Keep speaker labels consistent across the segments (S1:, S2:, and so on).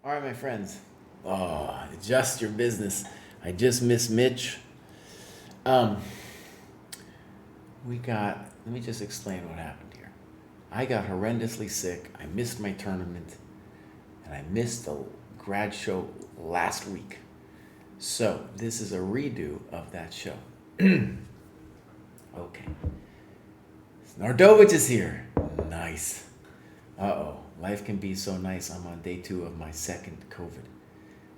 S1: All right, my friends. Oh, adjust your business. I just missed Mitch. Um, let me just explain what happened here. I got horrendously sick. I missed my tournament, and I missed the grad show last week. So, this is a redo of that show. Okay. Nordovich is here. Nice. Uh-oh. Life can be so nice. I'm on day 2 of my second COVID.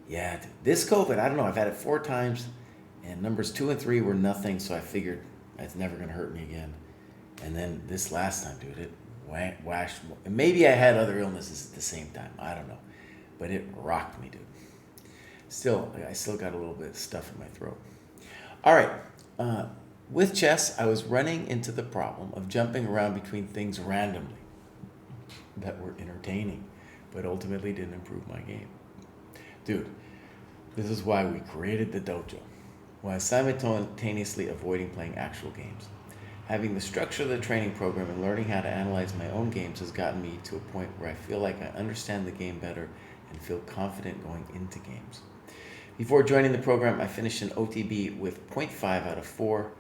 S1: Yeah, dude. This COVID, I don't know. I've had it 4 times, and numbers 2 and 3 were nothing, so I figured it's never going to hurt me again. And then this last time, dude, it washed. Maybe I had other illnesses at the same time. I don't know. But it rocked me, dude. I still got a little bit of stuff in my throat. All right. With chess, I was running into the problem of jumping around between things randomly that were entertaining, but ultimately didn't improve my game. Dude, this is why we created the dojo, while simultaneously avoiding playing actual games. Having the structure of the training program and learning how to analyze my own games has gotten me to a point where I feel like I understand the game better and feel confident going into games. Before joining the program, I finished an OTB with 0.5 out of 4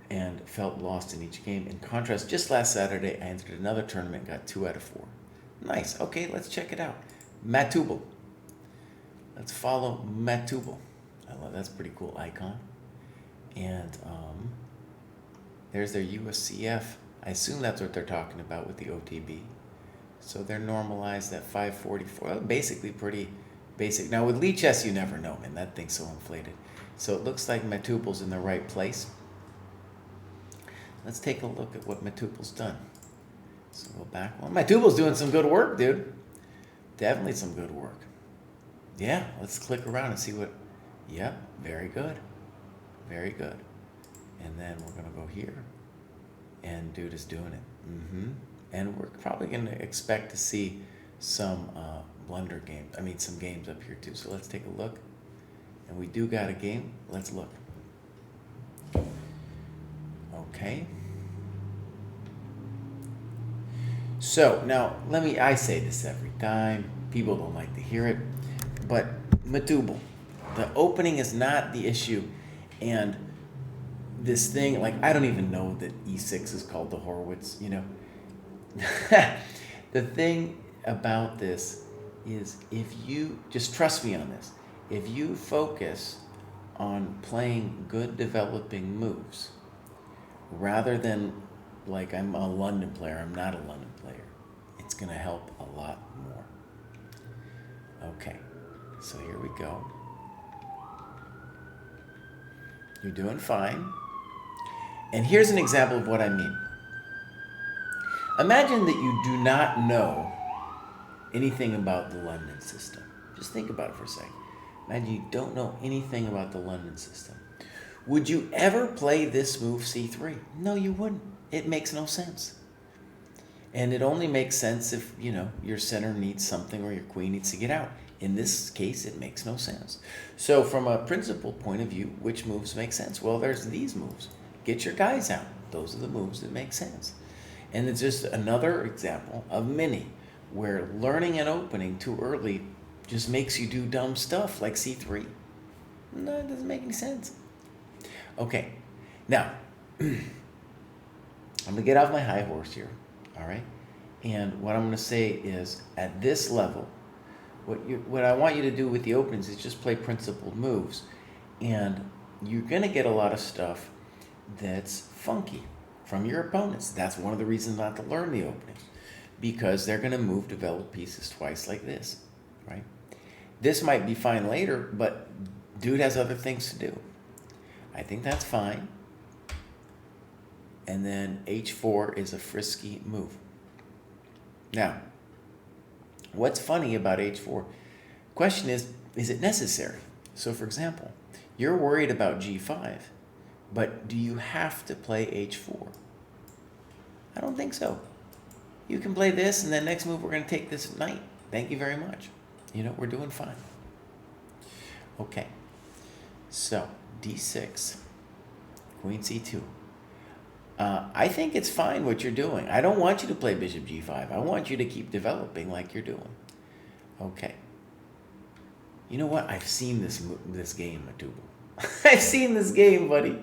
S1: and felt lost in each game. In contrast, just last Saturday, I entered another tournament and got 2 out of 4. Nice. Okay, let's check it out. Matubal. Let's follow Matubal. That's a pretty cool icon. And there's their USCF. I assume that's what they're talking about with the OTB. So they're normalized at 544. Well, basically pretty basic. Now with Lee Chess, you never know, man. That thing's so inflated. So it looks like Matubal's in the right place. Let's take a look at what Matubal's done. So go back. Well, Matubal's doing some good work, dude. Definitely some good work. Yeah, let's click around and see what... Yep, very good. Very good. And then we're going to go here. And dude is doing it. And we're probably going to expect to see some blunder games. Some games up here too. So let's take a look. And we do got a game. Let's look. Okay. So now I say this every time. People don't like to hear it. But Matubal, the opening is not the issue. And this thing, I don't even know that E6 is called the Horowitz, The thing about this is if you, just trust me on this, if you focus on playing good developing moves, rather than I'm a London player, I'm not a London player, it's going to help a lot more. Okay, so here we go. You're doing fine. And here's an example of what I mean. Imagine that you do not know anything about the London system. Just think about it for a second. Imagine you don't know anything about the London system. Would you ever play this move C3? No, you wouldn't. It makes no sense. And it only makes sense if, your center needs something or your queen needs to get out. In this case, it makes no sense. So from a principled point of view, which moves make sense? Well, there's these moves. Get your guys out. Those are the moves that make sense. And it's just another example of many where learning and opening too early just makes you do dumb stuff like C3. No, it doesn't make any sense. Okay, now, I'm going to get off my high horse here, all right? And what I'm going to say is, at this level, what I want you to do with the openings is just play principled moves. And you're going to get a lot of stuff that's funky from your opponents. That's one of the reasons not to learn the openings, because they're going to move developed pieces twice like this, right? This might be fine later, but dude has other things to do. I think that's fine. And then H4 is a frisky move. Now, what's funny about H4? Question is it necessary? So for example, you're worried about G5, but do you have to play H4? I don't think so. You can play this, and then next move we're going to take this knight. Thank you very much. We're doing fine. Okay. So, D6, Queen C2. I think it's fine what you're doing. I don't want you to play Bishop G5. I want you to keep developing like you're doing. Okay. You know what? I've seen this game, Matubal. I've seen this game, buddy.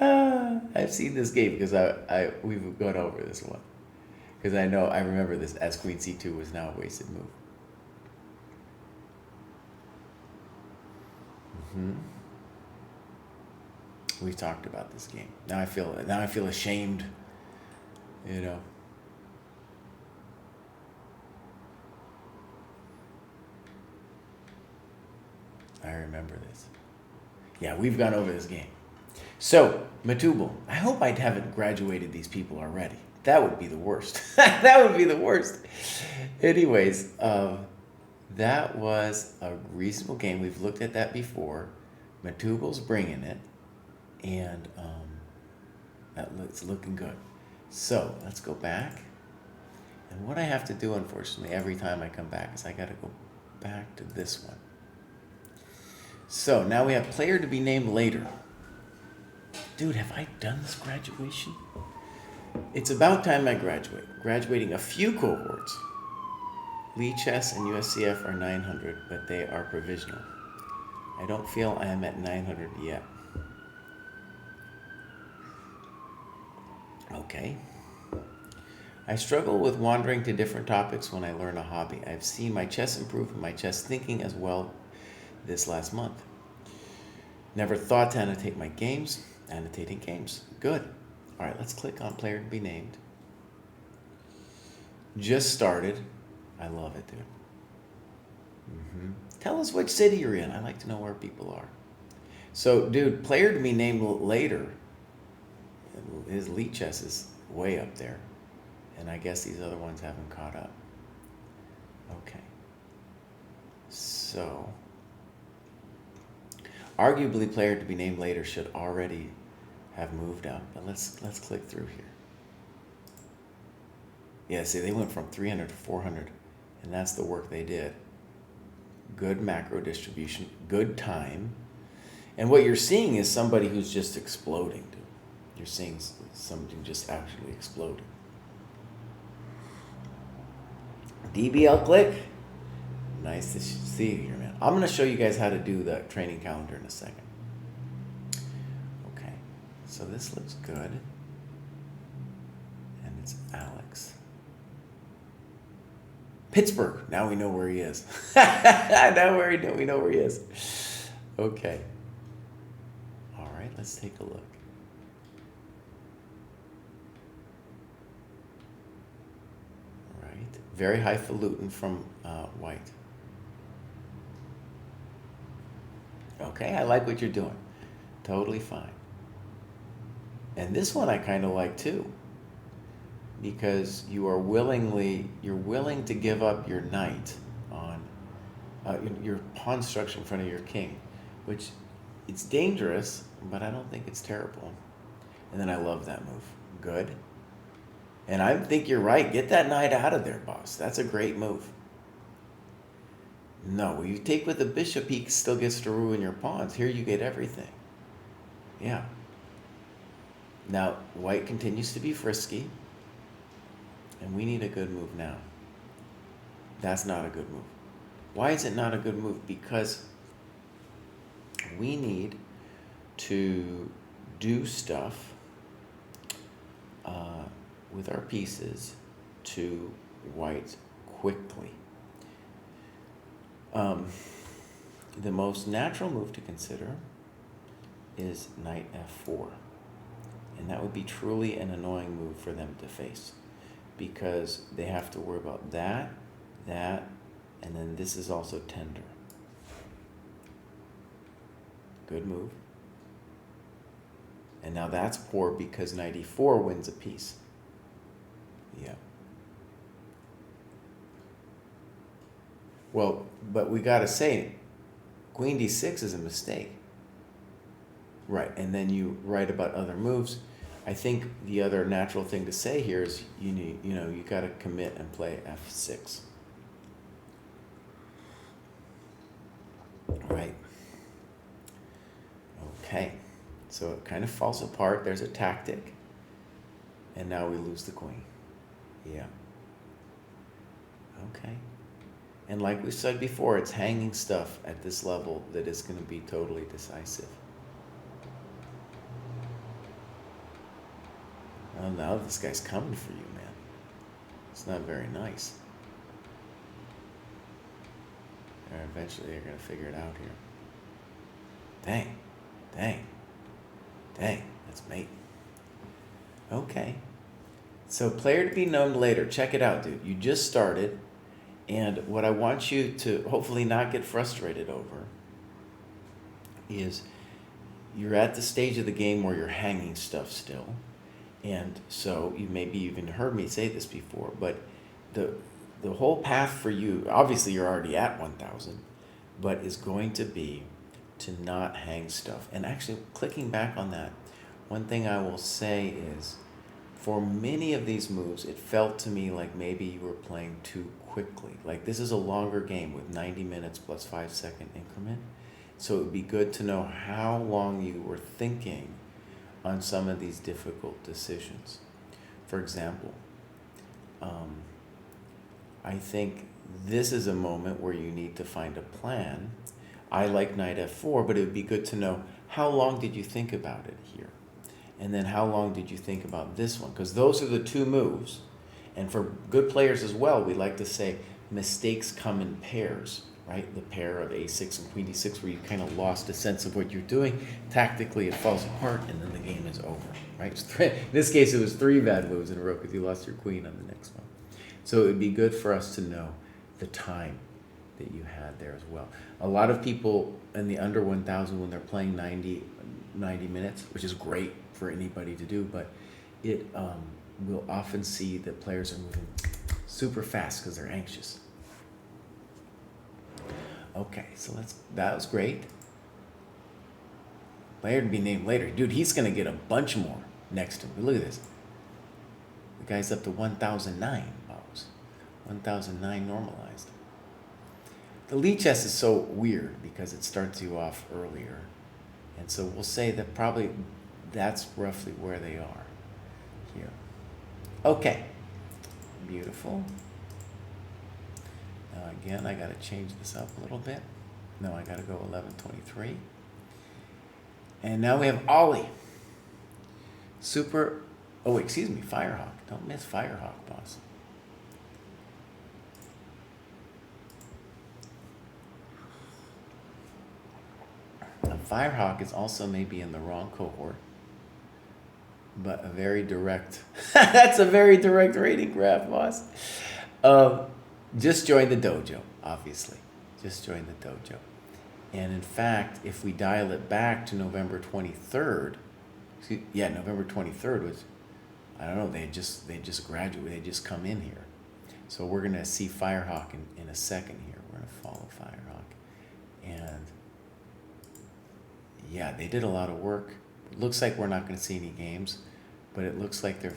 S1: I've seen this game because we've gone over this one. Because I remember this as Queen C2 was now a wasted move. We've talked about this game. Now I feel ashamed. You know. I remember this. Yeah, we've gone over this game. So, Matubal, I hope I haven't graduated these people already. That would be the worst. That would be the worst. Anyways, that was a reasonable game. We've looked at that before. Matubal's bringing it. And it's looking good. So, let's go back. And what I have to do, unfortunately, every time I come back is I got to go back to this one. So, now we have player to be named later. Dude, have I done this graduation? It's about time I graduate. Graduating a few cohorts. Lee Chess and USCF are 900, but they are provisional. I don't feel I am at 900 yet. Okay. I struggle with wandering to different topics when I learn a hobby. I've seen my chess improve and my chess thinking as well this last month. Never thought to annotate my games. Annotating games. Good. All right, let's click on player to be named. Just started. I love it, dude. Tell us which city you're in. I like to know where people are. So, dude, player to be named later. His Lee Chess is way up there. And I guess these other ones haven't caught up. Okay. So, arguably player to be named later should already have moved up. But let's click through here. Yeah, see, they went from 300 to 400. And that's the work they did. Good macro distribution, good time. And what you're seeing is somebody who's just exploding, dude. You're seeing something just actually exploding. DBL click. Nice to see you here, man. I'm going to show you guys how to do the training calendar in a second. Okay, so this looks good. And it's Alex. Pittsburgh. Now we know where he is. Now we know where he is. Okay. All right, let's take a look. All right. Very highfalutin from White. Okay, I like what you're doing. Totally fine. And this one I kind of like too. Because you're willing to give up your knight on your pawn structure in front of your king, which it's dangerous, but I don't think it's terrible. And then I love that move. Good. And I think you're right. Get that knight out of there, boss. That's a great move. No, you take with the bishop, he still gets to ruin your pawns. Here you get everything. Yeah. Now, White continues to be frisky. And we need a good move now. That's not a good move. Why is it not a good move? Because we need to do stuff with our pieces to White quickly. The most natural move to consider is knight f4. And that would be truly an annoying move for them to face. Because they have to worry about that, and then this is also tender. Good move. And now that's poor because knight e4 wins a piece. Yeah. Well, but we gotta say, queen d6 is a mistake. Right, and then you write about other moves. I think the other natural thing to say here is you got to commit and play f6. Right. Okay. So it kind of falls apart. There's a tactic. And now we lose the queen. Yeah. Okay. And like we said before, it's hanging stuff at this level that is going to be totally decisive. Well, now this guy's coming for you, man. It's not very nice. Or eventually they're going to figure it out here. Dang. Dang. Dang. That's mate. Okay. So player to be known later. Check it out, dude. You just started. And what I want you to hopefully not get frustrated over is you're at the stage of the game where you're hanging stuff still. And so you maybe even heard me say this before, but the whole path for you, obviously you're already at 1,000, but is going to be to not hang stuff. And actually clicking back on that, one thing I will say is for many of these moves, it felt to me like maybe you were playing too quickly. Like this is a longer game with 90 minutes plus 5-second increment. So it would be good to know how long you were thinking on some of these difficult decisions. For example, I think this is a moment where you need to find a plan. I like knight f4, but it would be good to know how long did you think about it here? And then how long did you think about this one? Because those are the two moves. And for good players as well, we like to say mistakes come in pairs, right? The pair of a6 and queen d6 where you kind of lost a sense of what you're doing. Tactically, it falls apart and then the game is over, right? In this case, it was 3 bad moves in a row because you lost your queen on the next one. So it would be good for us to know the time that you had there as well. A lot of people in the under 1,000 when they're playing 90 minutes, which is great for anybody to do, but it we'll often see that players are moving super fast because they're anxious. Okay, so that was great. Player to be named later. Dude, he's going to get a bunch more next to him. Look at this. The guy's up to 1,009 bows. 1,009 normalized. The lead chess is so weird because it starts you off earlier. And so we'll say that probably that's roughly where they are here. Okay. Beautiful. Now again, I got to change this up a little bit. No, I got to go 11:23. And now we have Ollie. Firehawk. Don't miss Firehawk, boss. Now, Firehawk is also maybe in the wrong cohort, but a very direct, that's a very direct rating graph, boss. Just join the dojo, obviously. Just join the dojo. And in fact, if we dial it back to November 23rd, November 23rd was, I don't know, they just graduated, they just come in here. So we're going to see Firehawk in a second here. We're going to follow Firehawk. And yeah, they did a lot of work. It looks like we're not going to see any games, but it looks like they're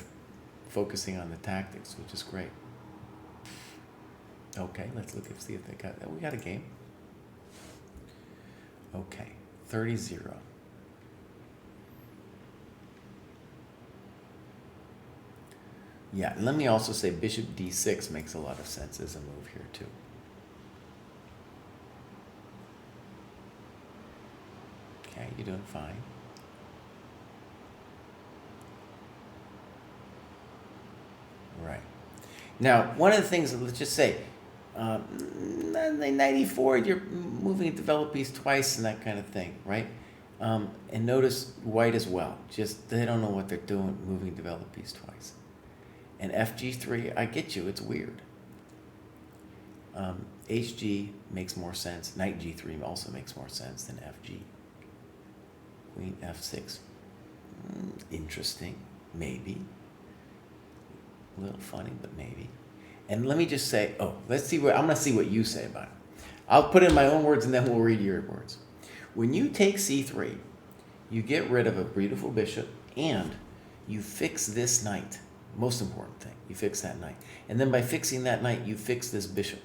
S1: focusing on the tactics, which is great. Okay, let's look and see if they got that. We got a game. Okay, 30-0. Yeah, let me also say bishop d6 makes a lot of sense as a move here too. Okay, you're doing fine. Right. Now, one of the things, let's just say, 94, you're moving a develop piece twice and that kind of thing, right? And notice white as well. Just, they don't know what they're doing, moving develop piece twice. And FG3, I get you, it's weird. HG makes more sense. Knight G3 also makes more sense than FG. Queen F6. Interesting, maybe. A little funny, but maybe. And let me just say, I'm going to see what you say about it. I'll put in my own words and then we'll read your words. When you take C3, you get rid of a beautiful bishop and you fix this knight. Most important thing, you fix that knight. And then by fixing that knight, you fix this bishop,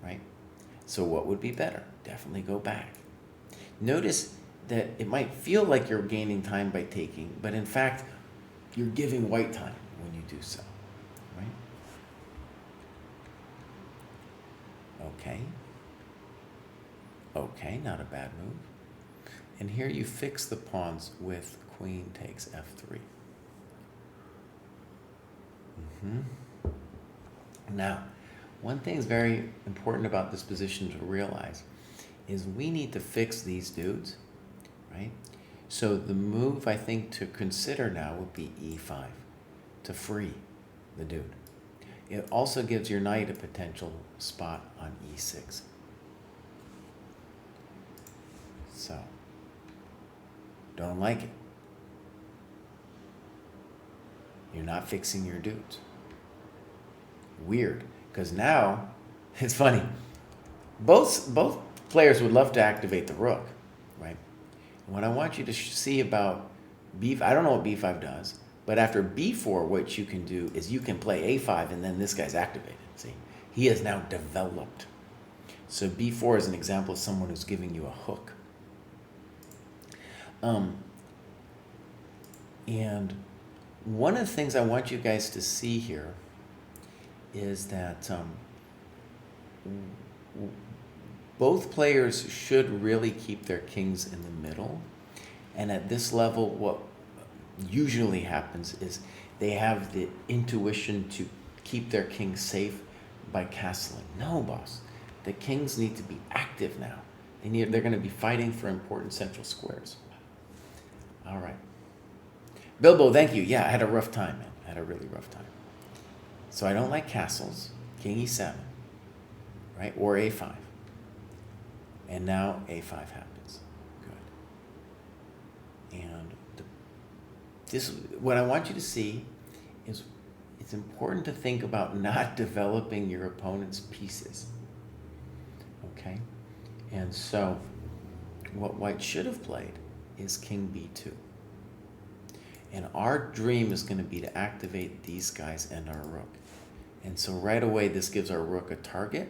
S1: right? So what would be better? Definitely go back. Notice that it might feel like you're gaining time by taking, but in fact, you're giving white time when you do so, right? Okay. Okay, not a bad move. And here you fix the pawns with queen takes f3. Now, one thing is very important about this position to realize is we need to fix these dudes, right? So the move I think to consider now would be e5 to free the dude. It also gives your knight a potential spot on e6. So, don't like it. You're not fixing your dudes. Weird, because now, it's funny. Both players would love to activate the rook, right? What I want you to see about b5, I don't know what b5 does, but after b4, what you can do is you can play a5 and then this guy's activated, see? He has now developed. So b4 is an example of someone who's giving you a hook. And one of the things I want you guys to see here is that both players should really keep their kings in the middle. And at this level, what usually happens is they have the intuition to keep their king safe by castling. No, boss. The kings need to be active now. They're going to be fighting for important central squares. All right. Bilbo, thank you. Yeah, I had a rough time, man. I had a really rough time. So I don't like castles. King e7, right? Or a5. And now a5 happens. Good. And what I want you to see is it's important to think about not developing your opponent's pieces. Okay? And so what white should have played is king b2. And our dream is going to be to activate these guys and our rook. And so right away, this gives our rook a target.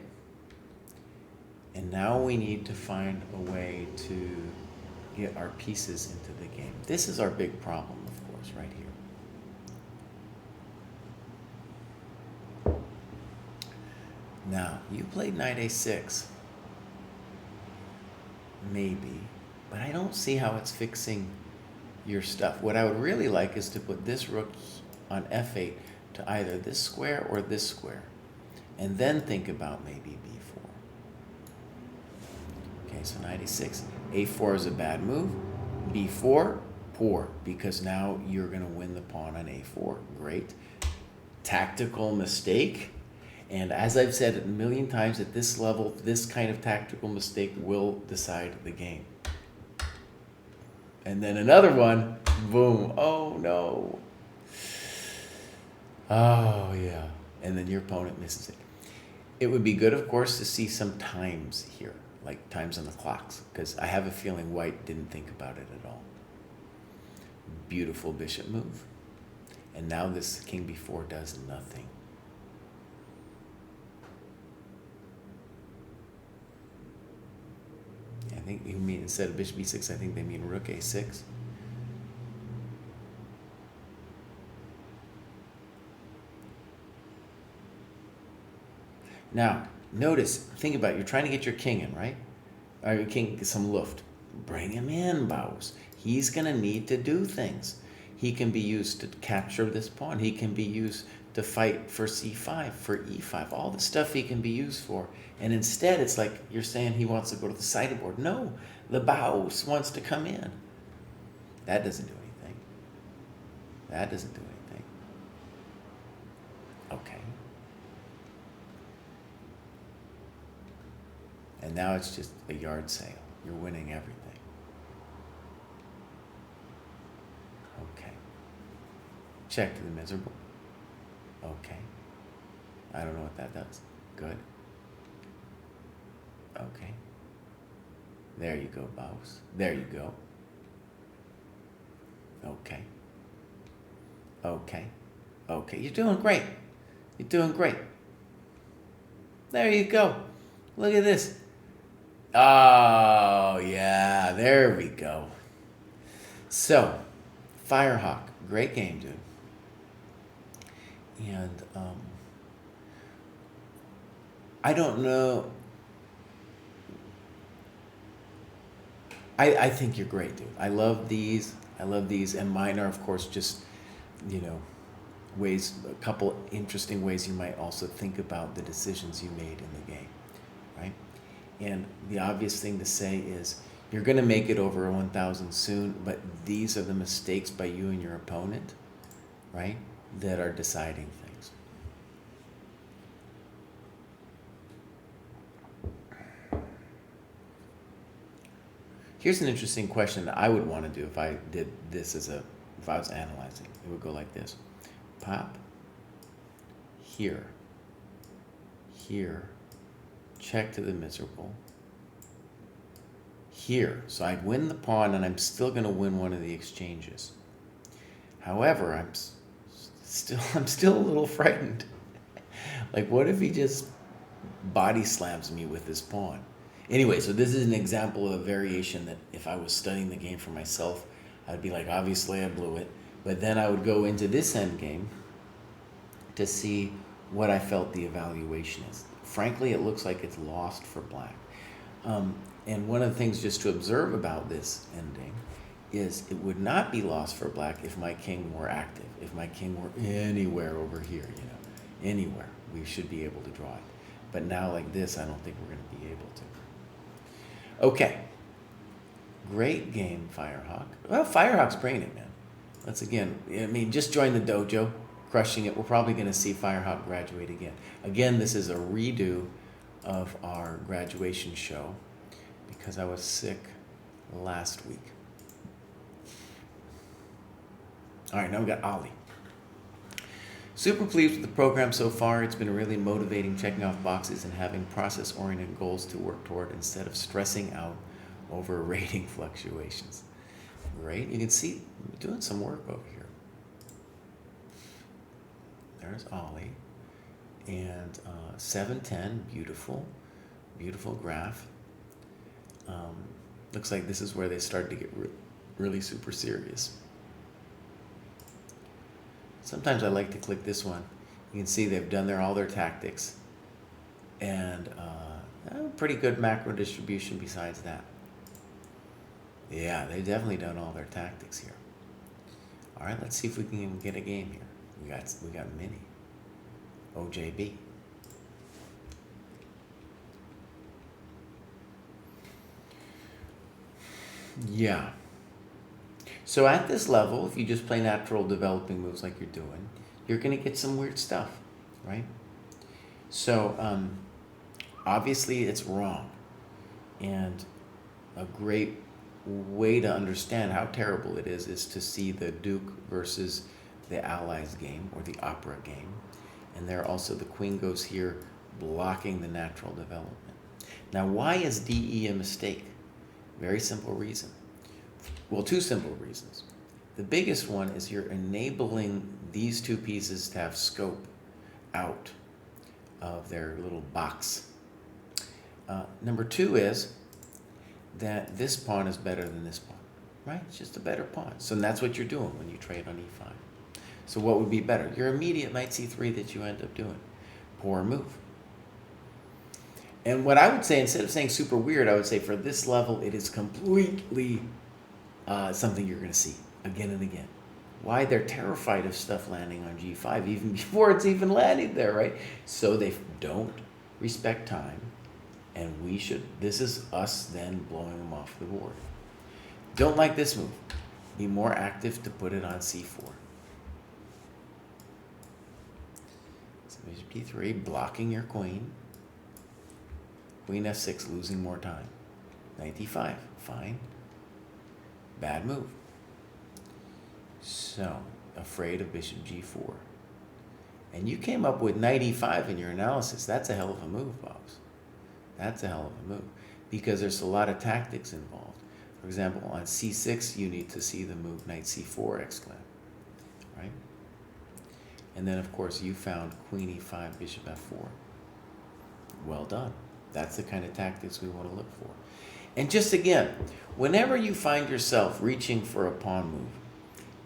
S1: And now we need to find a way to get our pieces into the game. This is our big problem, of course, right here. Now, you played knight a6. Maybe. But I don't see how it's fixing your stuff. What I would really like is to put this rook on f8 to either this square or this square. And then think about maybe b4. Okay, so knight a6. a4 is a bad move. b4, poor, because now you're going to win the pawn on a4. Great. Tactical mistake. And as I've said a million times, at this level, this kind of tactical mistake will decide the game. And then another one, boom, oh no. Oh yeah, and then your opponent misses it. It would be good, of course, to see some times here, like times on the clocks, because I have a feeling white didn't think about it at all. Beautiful bishop move. And now this king b4 does nothing. I think you mean, instead of bishop b6, I think they mean rook a6. Now, notice, think about it, you're trying to get your king in, right? Or your king some luft. Bring him in, Baus. He's going to need to do things. He can be used to capture this pawn. He can be used to fight for c5, for e5, all the stuff he can be used for. And instead, it's like you're saying he wants to go to the sideboard. No, the Baus wants to come in. That doesn't do anything. That doesn't do anything. Okay. And now it's just a yard sale. You're winning everything. Okay. Check to the miserable. Okay. I don't know what that does. Good. Okay. There you go, Baus. There you go. Okay. Okay. Okay. You're doing great. You're doing great. There you go. Look at this. Oh, yeah. There we go. So, Firehawk. Great game, dude. And I don't know I think you're great, dude. I love these. I love these, and mine are, of course, just, you know, ways, a couple interesting ways you might also think about the decisions you made in the game, right? And the obvious thing to say is you're going to make it over 1,000 soon, but these are the mistakes by you and your opponent, right, that are deciding things. Here's an interesting question that I would want to do if I did this if I was analyzing. It would go like this. Pop, here, here, check to the miserable, here. So I'd win the pawn and I'm still going to win one of the exchanges. However, I'm still a little frightened. Like, what if he just body slams me with this pawn? Anyway, so this is an example of a variation that if I was studying the game for myself, I'd be like, obviously I blew it. But then I would go into this end game to see what I felt the evaluation is. Frankly, it looks like it's lost for black. And one of the things just to observe about this ending is it would not be lost for black if my king were active. If my king were anywhere over here, anywhere, we should be able to draw it. But now like this, I don't think we're going to be able to. Okay. Great game, Firehawk. Well, Firehawk's bringing it, man. Let's again, just join the dojo, crushing it. We're probably going to see Firehawk graduate again. Again, this is a redo of our graduation show because I was sick last week. All right, now we got Ali. Super pleased with the program so far. It's been really motivating, checking off boxes and having process-oriented goals to work toward instead of stressing out over rating fluctuations. Great. You can see I'm doing some work over here. There's Ollie. And 7-10, beautiful graph. Looks like this is where they start to get really super serious. Sometimes I like to click this one. You can see they've done all their tactics. And pretty good macro distribution besides that. Yeah, they've definitely done all their tactics here. All right, let's see if we can even get a game here. We got Mini. OJB. Yeah. So at this level, if you just play natural developing moves like you're doing, you're going to get some weird stuff, right? So obviously it's wrong. And a great way to understand how terrible it is to see the Duke versus the Allies game or the Opera game. And there also the queen goes here blocking the natural development. Now, why is DE a mistake? Very simple reason. Well, two simple reasons. The biggest one is you're enabling these two pieces to have scope out of their little box. Number two is that this pawn is better than this pawn, right? It's just a better pawn. So that's what you're doing when you trade on e5. So what would be better? Your immediate knight c3 that you end up doing. Poor move. And what I would say, instead of saying super weird, I would say for this level, it is completely something you're going to see again and again. Why? They're terrified of stuff landing on g5 even before it's even landing there, right? So they don't respect time, and this is us then blowing them off the board. Don't like this move. Be more active to put it on c4. So bishop d3, blocking your queen. Queen f6, losing more time. Knight d5, fine. Bad move. So, afraid of bishop g4. And you came up with knight e5 in your analysis. That's a hell of a move, Bobs. That's a hell of a move. Because there's a lot of tactics involved. For example, on c6, you need to see the move knight c4 exclam. Right? And then, of course, you found queen e5, bishop f4. Well done. That's the kind of tactics we want to look for. And just again, whenever you find yourself reaching for a pawn move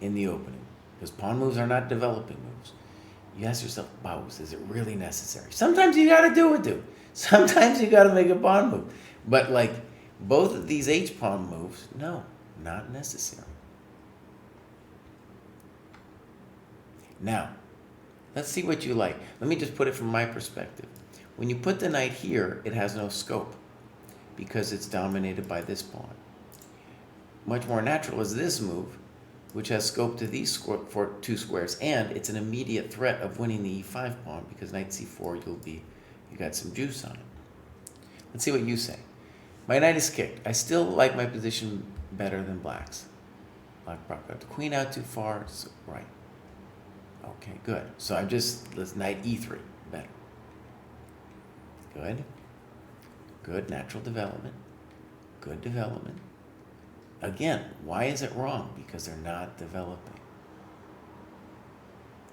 S1: in the opening, because pawn moves are not developing moves, you ask yourself, wow, is it really necessary? Sometimes you got to do it, dude. Sometimes you got to make a pawn move. But like Both of these h-pawn moves, no, not necessary. Now, let's see what you like. Let me just put it from my perspective. When you put the knight here, it has no scope because it's dominated by this pawn. Much more natural is this move, which has scope to these two squares, and it's an immediate threat of winning the e5 pawn because knight c4, you got some juice on it. Let's see what you say. My knight is kicked. I still like my position better than black's. Black got the queen out too far, so right. Okay, good. So let's knight e3, better. Good. Good, natural development. Good development. Again, why is it wrong? Because they're not developing.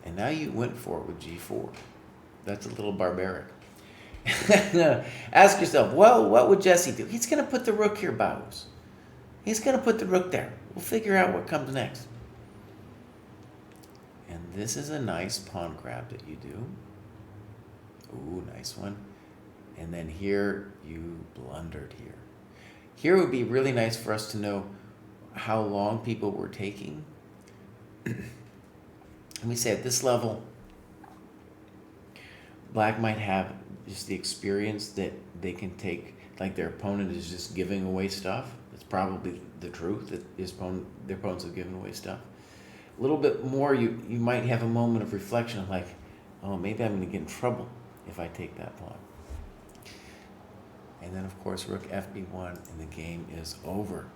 S1: And now you went for it with g4. That's a little barbaric. Ask yourself, well, what would Jesse do? He's going to put the rook here, Baus. He's going to put the rook there. We'll figure out what comes next. And this is a nice pawn grab that you do. Ooh, nice one. And then here, you blundered here. Here would be really nice for us to know how long people were taking. Let me say at this level, black might have just the experience that they can take, like their opponent is just giving away stuff. It's probably the truth that their opponents have given away stuff. A little bit more, you might have a moment of reflection of like, oh, maybe I'm going to get in trouble if I take that pawn. And then, of course, rook fb1, and the game is over.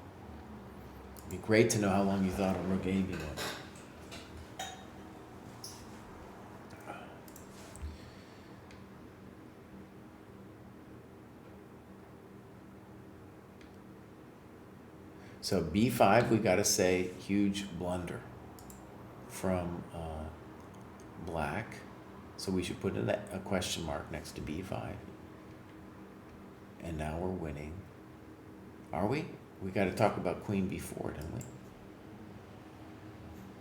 S1: It'd be great to know how long you thought of rook ab1. So b5, we got to say, huge blunder from black. So we should put a question mark next to b5. And now we're winning. Are we? We got to talk about queen b4, don't we?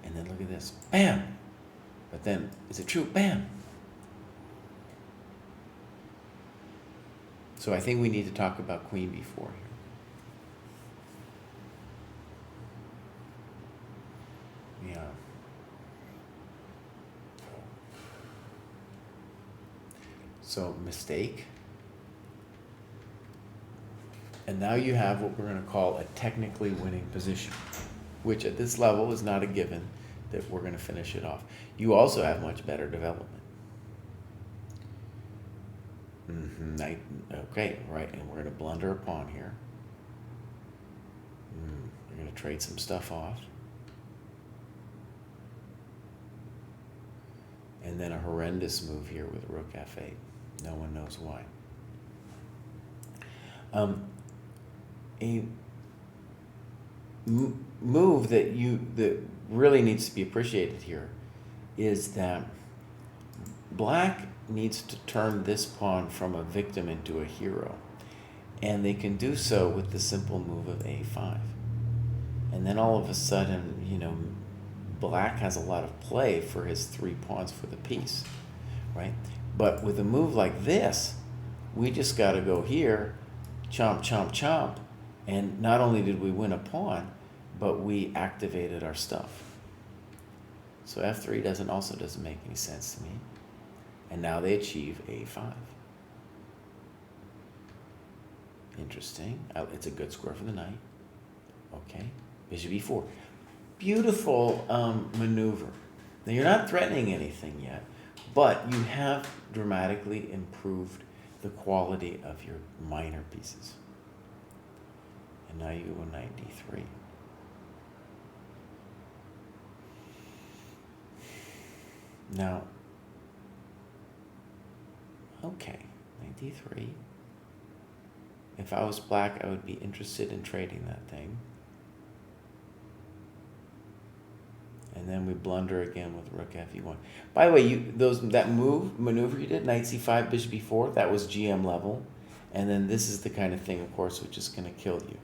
S1: And then look at this. Bam! But then, is it true? Bam! So I think we need to talk about queen b4 here. Yeah. So, mistake. And now you have what we're going to call a technically winning position, which at this level is not a given that we're going to finish it off. You also have much better development. Okay, right, and we're going to blunder a pawn here. We're going to trade some stuff off. And then a horrendous move here with rook f8. No one knows why. A move that really needs to be appreciated here is that black needs to turn this pawn from a victim into a hero, and they can do so with the simple move of a5. And then all of a sudden, black has a lot of play for his 3 pawns for the piece, right? But with a move like this, we just got to go here, chomp, chomp, chomp, and not only did we win a pawn, but we activated our stuff. So f3 doesn't make any sense to me. And now they achieve a5. Interesting. It's a good square for the knight. Okay. Bishop e4. Beautiful maneuver. Now you're not threatening anything yet, but you have dramatically improved the quality of your minor pieces. And now you go knight d3. Now, okay, knight d3. If I was black, I would be interested in trading that thing. And then we blunder again with rook fe1. By the way, that maneuver you did, knight c5, bishop e4, that was GM level. And then this is the kind of thing, of course, which is going to kill you.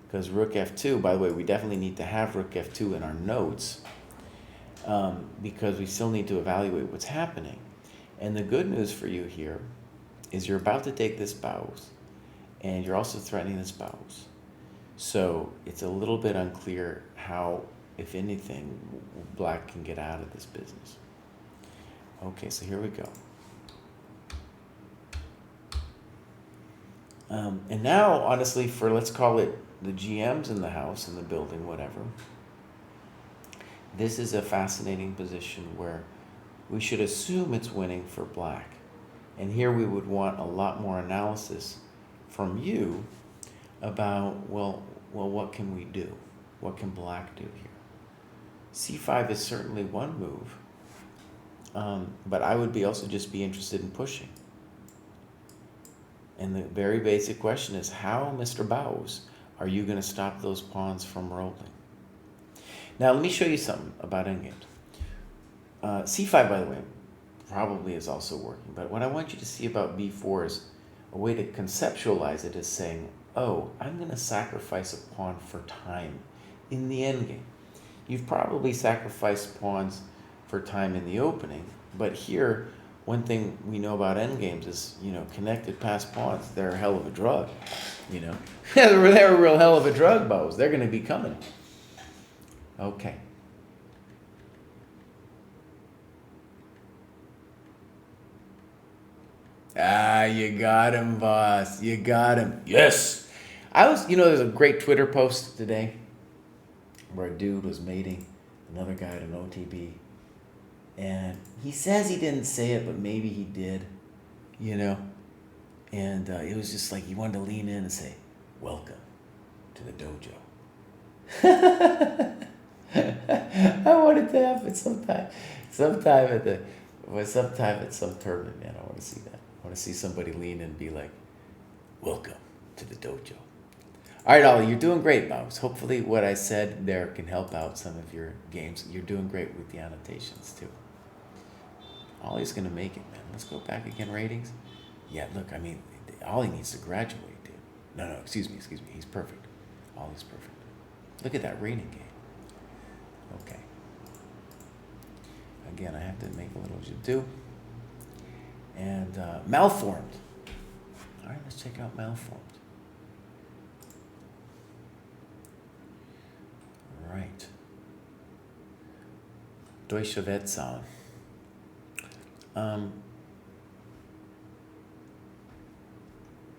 S1: Because rook f2, by the way, we definitely need to have rook f2 in our notes because we still need to evaluate what's happening. And the good news for you here is you're about to take this Baus, and you're also threatening his bows. So it's a little bit unclear how, if anything, black can get out of this business. Okay, so here we go. And now, honestly, for, let's call it the GMs in the house, in the building, whatever, this is a fascinating position where we should assume it's winning for black. And here we would want a lot more analysis from you about, well, what can we do? What can black do here? C5 is certainly one move, but I would also just be interested in pushing. And the very basic question is, how, Mr. Bows, are you going to stop those pawns from rolling? Now, let me show you something about endgames. C5, by the way, probably is also working, but what I want you to see about B4 is a way to conceptualize it is saying, oh, I'm going to sacrifice a pawn for time in the endgame. You've probably sacrificed pawns for time in the opening, but here, one thing we know about endgames is, connected passed pawns, they're a hell of a drug, they're a real hell of a drug, Bows. They're going to be coming. Okay. You got him, boss. You got him. Yes. There's a great Twitter post today where a dude was mating another guy at an OTB. And he says he didn't say it, but maybe he did, And it was just like he wanted to lean in and say, "Welcome to the dojo." I want it to happen sometime at some tournament, man. I want to see that. I want to see somebody lean in and be like, "Welcome to the dojo." All right, Ollie, you're doing great, Bows. Hopefully what I said there can help out some of your games. You're doing great with the annotations, too. Ollie's going to make it, man. Let's go back again, ratings. Yeah, look, Ollie needs to graduate, dude. No, excuse me. He's perfect. Ollie's perfect. Look at that rating game. Okay. Again, I have to make a little jadoo. And malformed. All right, let's check out malformed. All right. Dojo Graduates.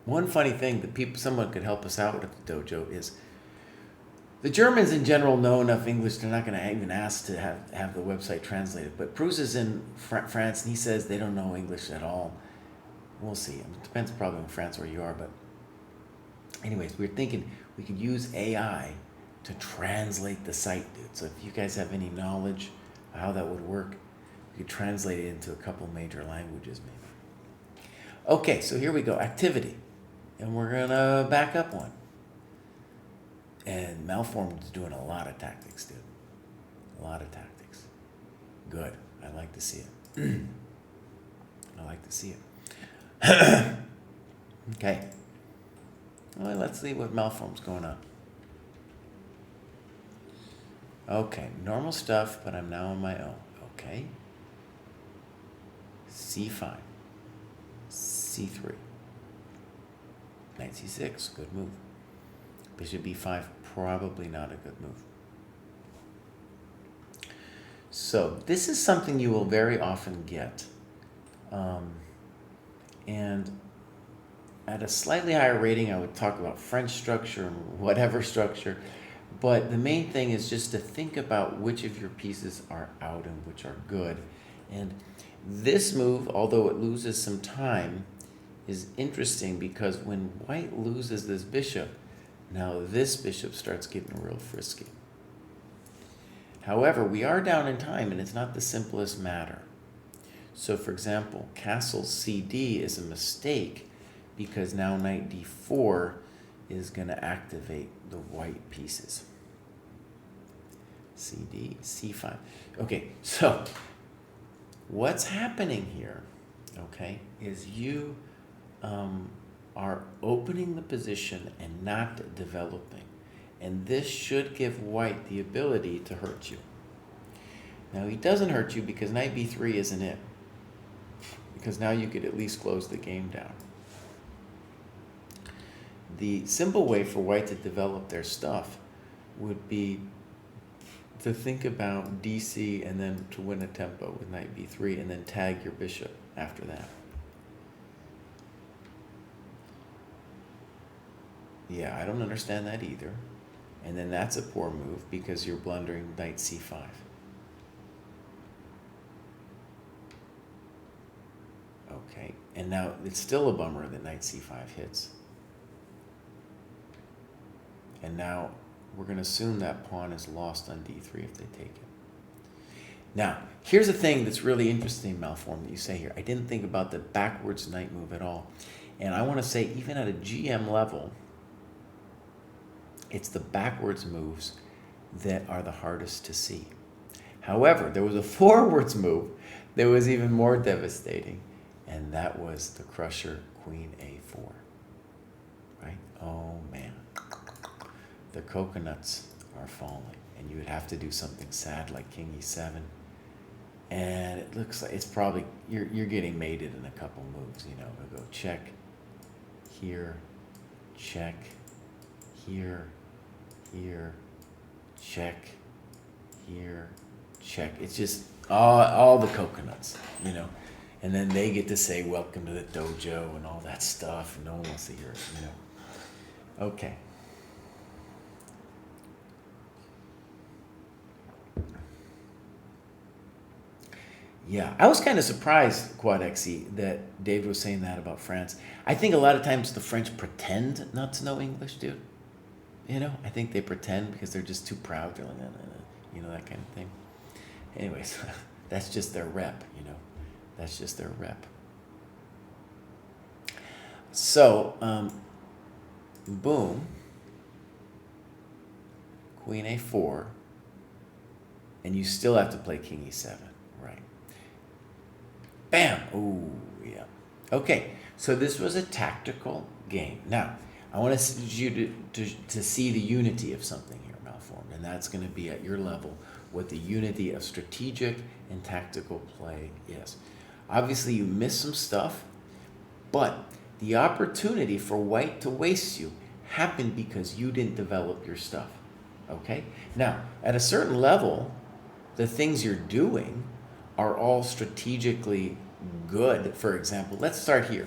S1: One funny thing that someone could help us out with at the dojo is the Germans in general know enough English, they're not going to even ask to have the website translated. But Pruess is in France, and he says they don't know English at all. We'll see. It depends probably in France where you are. But anyways, we're thinking we could use AI to translate the site, dude. So if you guys have any knowledge of how that would work, we could translate it into a couple major languages maybe. Okay, so here we go. Activity. And we're going to back up one. And malformed is doing a lot of tactics, dude. A lot of tactics. Good. I like to see it. I like to see it. Okay. Well, let's see what malform's going on. Okay, normal stuff, but I'm now on my own. Okay. C5. C3. Knight C6, good move. Bishop B5, probably not a good move. So this is something you will very often get. And at a slightly higher rating, I would talk about French structure and whatever structure. But the main thing is just to think about which of your pieces are out and which are good. And this move, although it loses some time, is interesting because when white loses this bishop, now this bishop starts getting real frisky. However, we are down in time and it's not the simplest matter. So for example, castle CD is a mistake because now knight D4 is going to activate the white pieces. CD, C5. Okay, so what's happening here, okay, is you are opening the position and not developing. And this should give white the ability to hurt you. Now he doesn't hurt you because knight B3 isn't it. Because now you could at least close the game down. the simple way for white to develop their stuff would be to think about DC and then to win a tempo with knight b3 and then tag your bishop after that. Yeah, I don't understand that either. And then that's a poor move because you're blundering knight c5. Okay, and now it's still a bummer that knight c5 hits. And now we're going to assume that pawn is lost on d3 if they take it. Now, here's a thing that's really interesting, Malform, that you say here. I didn't think about the backwards knight move at all. And I want to say, even at a GM level, it's the backwards moves that are the hardest to see. However, there was a forwards move that was even more devastating, and that was the crusher queen a4. Right? Oh, man. The coconuts are falling, and you would have to do something sad like king e7. And it looks like it's probably, you're getting mated in a couple moves, you know. We'll go check, here, check, here, here, check, here, check. It's just all the coconuts, you know. And then they get to say, welcome to the dojo and all that stuff. And no one wants to hear it, you know. Okay. Yeah, I was kind of surprised, Quad XE, that Dave was saying that about France. I think a lot of times the French pretend not to know English, dude. You know, I think they pretend because they're just too proud. They're like, you know, that kind of thing. Anyways, that's just their rep, you know. That's just their rep. So, boom. Queen a4. And you still have to play king e7, right? Bam! Ooh, yeah. Okay, so this was a tactical game. Now, I want you to see the unity of something here, Malformed, and that's going to be at your level what the unity of strategic and tactical play is. Obviously, you missed some stuff, but the opportunity for white to waste you happened because you didn't develop your stuff, okay? Now, at a certain level, the things you're doing are all strategically good. For example, let's start here.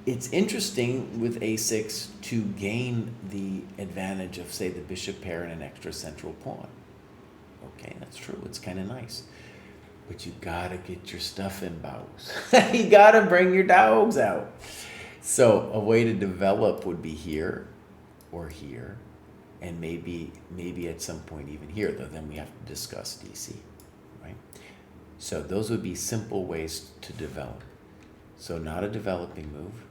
S1: It's interesting with a6 to gain the advantage of, say, the bishop pair and an extra central pawn. Okay, that's true. It's kind of nice. But you gotta get your stuff in, bows. You gotta bring your dogs out. So a way to develop would be here or here, and maybe at some point even here, though then we have to discuss DC, right? So those would be simple ways to develop. So not a developing move.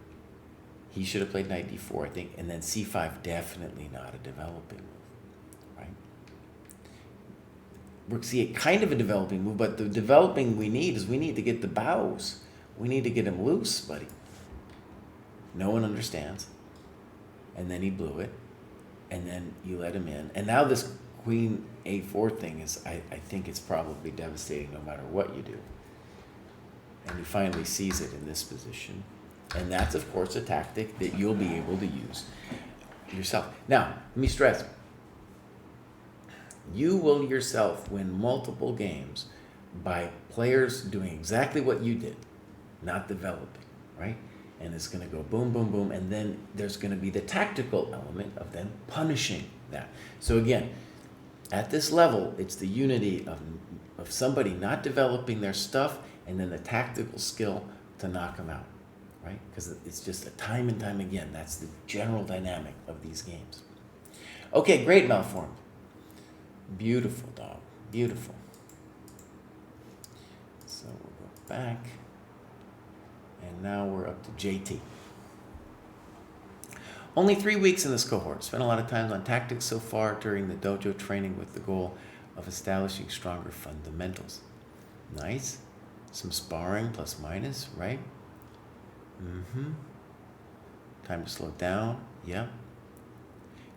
S1: He should have played knight d4, I think, and then c5, definitely not a developing move, right? We're seeing kind of a developing move, but the developing we need is we need to get the bows. We need to get him loose, buddy. No one understands. And then he blew it, and then you let him in. And now this queen a4 thing is, I think it's probably devastating no matter what you do. And he finally sees it in this position. And that's, of course, a tactic that you'll be able to use yourself. Now, let me stress, you will yourself win multiple games by players doing exactly what you did, not developing, right? And it's going to go boom, boom, boom, and then there's going to be the tactical element of then punishing that. So again, at this level, it's the unity of somebody not developing their stuff and then the tactical skill to knock them out, right? Because it's just a time and time again. That's the general dynamic of these games. Okay, great, Malformed. Beautiful, dog. Beautiful. So we'll go back. And now we're up to JT. Only 3 weeks in this cohort. Spent a lot of time on tactics so far during the dojo training with the goal of establishing stronger fundamentals. Nice. Some sparring plus minus, right? Time to slow down. Yeah.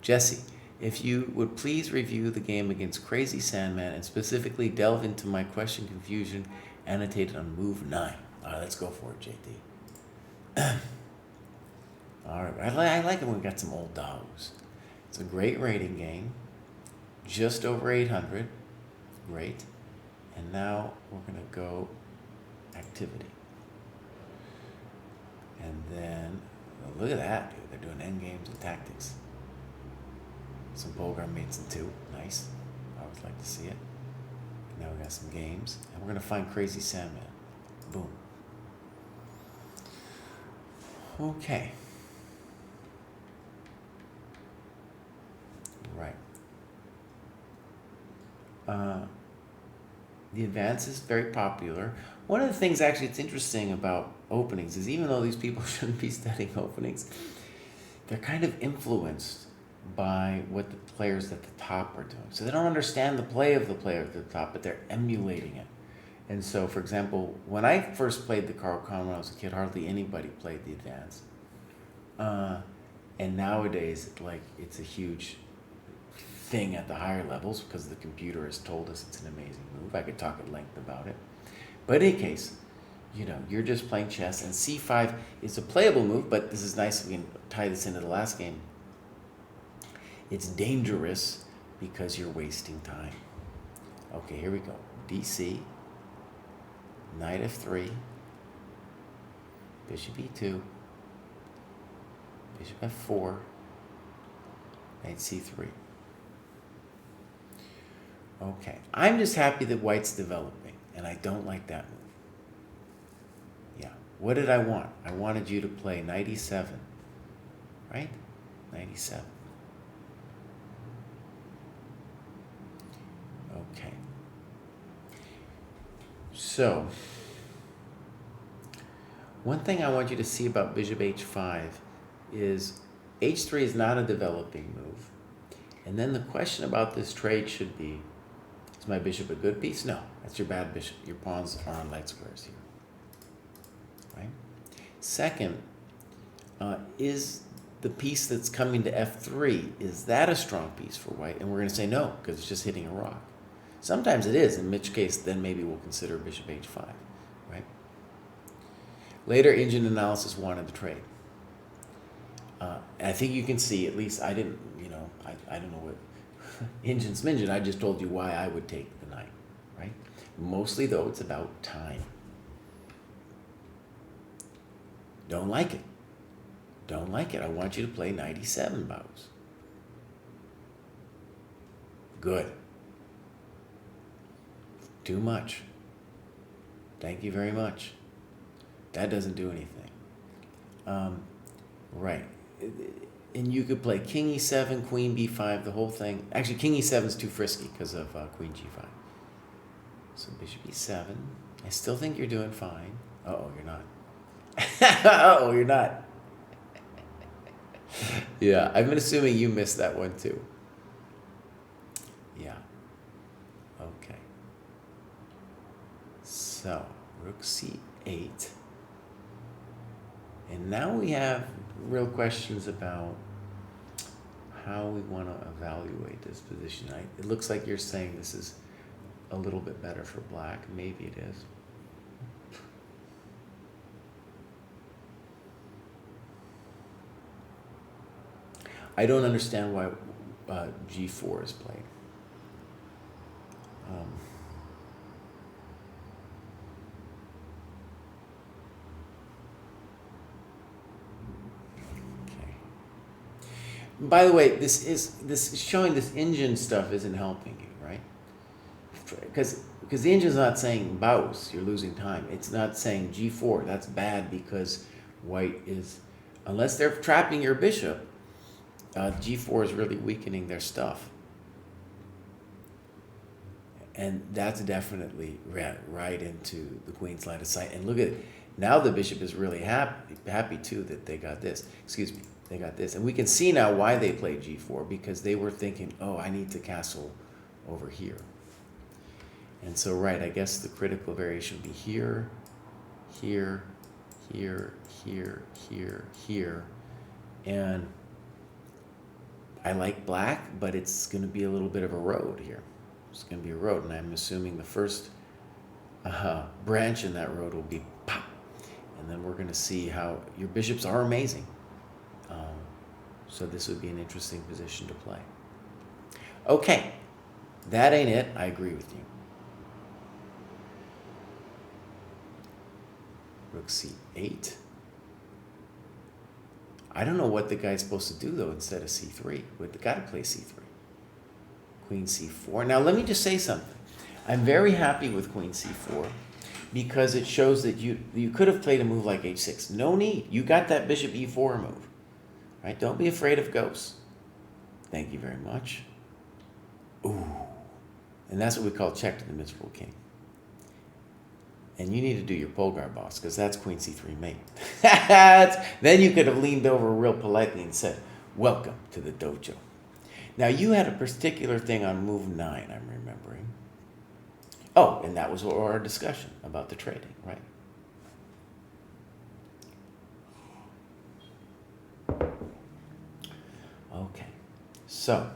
S1: Jesse, if you would please review the game against Crazy Sandman and specifically delve into my question confusion annotated on move 9. All right, let's go for it, JT. I like it when we got some old dogs. It's a great rating game. Just over 800. Great. And now we're going to go activity. And then, well, look at that, dude. They're doing end games and tactics. Some program mates in 2. Nice. I always like to see it. Now we got some games. And we're going to find Crazy Sandman. Boom. Okay. Right. The advance is very popular. One of the things actually it's interesting about openings is even though these people shouldn't be studying openings, they're kind of influenced by what the players at the top are doing. So they don't understand the play of the player at the top, but they're emulating it. And so, for example, when I first played the Carl Con when I was a kid, hardly anybody played the advance. And nowadays, it's a huge thing at the higher levels because the computer has told us it's an amazing move. I could talk at length about it. But in any case, you're just playing chess, and c5 is a playable move, but this is nice. We can tie this into the last game. It's dangerous because you're wasting time. Okay, here we go. dc, knight f3, bishop e2, bishop f4, knight c3. Okay, I'm just happy that white's developing, and I don't like that move. Yeah, what did I want? I wanted you to play knight e7, right? Knight e7. Okay. So, one thing I want you to see about bishop h5 is h3 is not a developing move. And then the question about this trade should be, is my bishop a good piece? No, that's your bad bishop. Your pawns are on light squares here. Right? Second, is the piece that's coming to f3, is that a strong piece for white? And we're going to say no, because it's just hitting a rock. Sometimes it is, in which case then maybe we'll consider bishop h5, right? Later, engine analysis wanted the trade. And I think you can see, at least I didn't, I don't know what, engine smingeon, I just told you why I would take the knight, right? Mostly, though, it's about time. Don't like it. Don't like it. I want you to play knight e7, bows. Good. Too much. Thank you very much. That doesn't do anything. Right. And you could play king e7, queen b5, the whole thing. Actually, king e7 is too frisky because of queen g5. So bishop e7. I still think you're doing fine. Uh-oh, you're not. Uh-oh, you're not. Yeah, I've been assuming you missed that one too. Yeah. Okay. So, rook c8. And now we have real questions about how we want to evaluate this position. It looks like you're saying this is a little bit better for black. Maybe it is. I don't understand why g4 is played. By the way, this showing this engine stuff isn't helping you, right? Because the engine's not saying bows, you're losing time. It's not saying g4, that's bad because white is, unless they're trapping your bishop, g4 is really weakening their stuff. And that's definitely right into the queen's line of sight. And look at it. Now the bishop is really happy too that they got this. Excuse me. They got this. And we can see now why they played g4, because they were thinking, oh, I need to castle over here. And so, right, I guess the critical variation would be here, here, here, here, here, here. And I like black, but it's going to be a little bit of a road here. It's going to be a road, and I'm assuming the first branch in that road will be pop. And then we're going to see how your bishops are amazing. So this would be an interesting position to play. Okay, that ain't it. I agree with you. Rook c8. I don't know what the guy's supposed to do, though, instead of c3. We've got to play c3. Queen c4. Now, let me just say something. I'm very happy with queen c4 because it shows that you could have played a move like h6. No need. You got that bishop e4 move. Right? Don't be afraid of ghosts. Thank you very much. Ooh. And that's what we call check to the miserable king. And you need to do your Polgar boss, because that's queen c3 mate. Then you could have leaned over real politely and said, welcome to the dojo. Now, you had a particular thing on move 9, I'm remembering. Oh, and that was our discussion about the trading, right? Okay, so.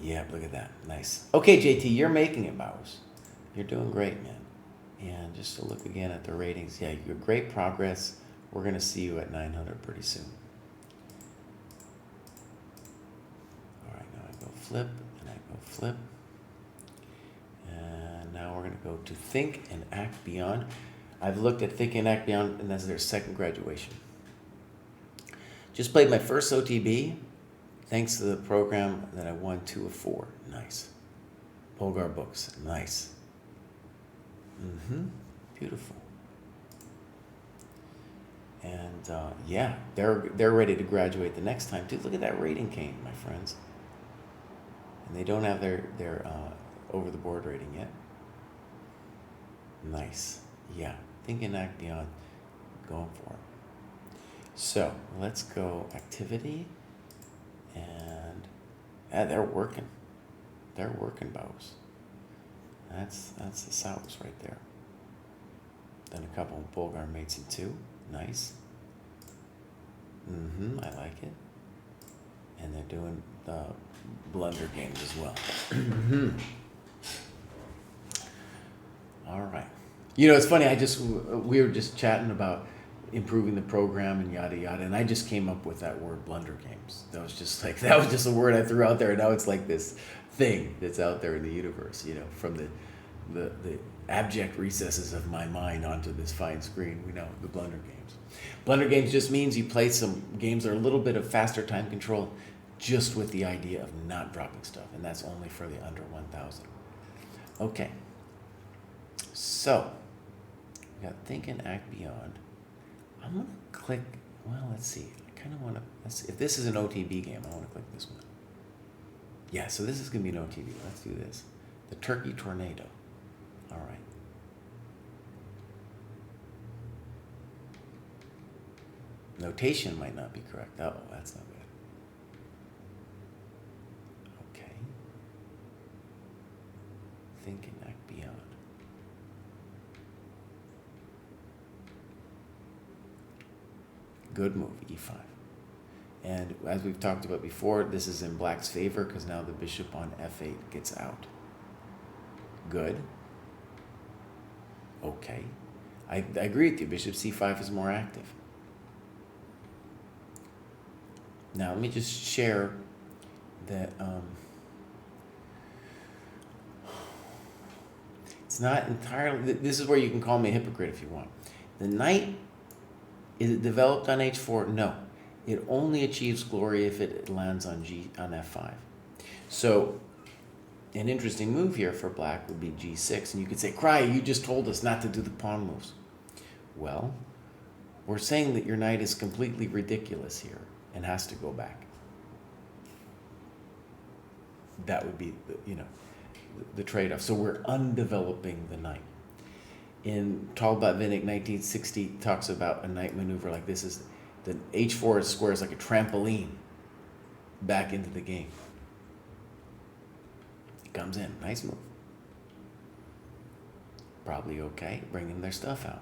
S1: Yeah, look at that. Nice. Okay, JT, you're making it, Bowers. You're doing great, man. And just to look again at the ratings, yeah, you're great progress. We're going to see you at 900 pretty soon. All right, now I go flip, and I go flip. And now we're going to go to Think and Act Beyond. I've looked at Think and Act Beyond, and that's their second graduation. Just played my first OTB. Thanks to the program that I won 2 of 4. Nice. Polgar books. Nice. Beautiful. And yeah, they're ready to graduate the next time too. Look at that rating cane, my friends. And they don't have their over the board rating yet. Nice. Yeah. Think and Act Beyond. Going for it. So let's go activity. And they're working. They're working, Bows. That's the Sows right there. Then a couple of Polgar mates in 2. Nice. I like it. And they're doing the blunder games as well. All right. You know, it's funny. We were just chatting about improving the program and yada yada, and I just came up with that word, blunder games. That was just a word I threw out there, and now it's like this thing that's out there in the universe, you know, from the abject recesses of my mind onto this fine screen. We know the blunder games. Blunder games just means you play some games that are a little bit of faster time control, just with the idea of not dropping stuff, and that's only for the under 1,000. Okay, so we got Think and Act Beyond. I'm going to click, well, let's see. I kind of want to, if this is an OTB game, I want to click this one. Yeah, so this is going to be an OTB. Let's do this. The Turkey Tornado. All right. Notation might not be correct. Uh-oh, that's not good. Okay. Think and Act Beyond. Good move, e5. And as we've talked about before, this is in black's favor because now the bishop on f8 gets out. Good. Okay. I agree with you. Bishop c5 is more active. Now let me just share that it's not entirely, this is where you can call me a hypocrite if you want. The knight, is it developed on h4? No. It only achieves glory if it lands on f5. So an interesting move here for black would be g6. And you could say, Kraai, you just told us not to do the pawn moves. Well, we're saying that your knight is completely ridiculous here and has to go back. That would be, the trade-off. So we're undeveloping the knight. In Talbot-Vinnick, 1960, talks about a knight maneuver like this. Is the h4 square is like a trampoline back into the game. It comes in. Nice move. Probably okay. Bringing their stuff out.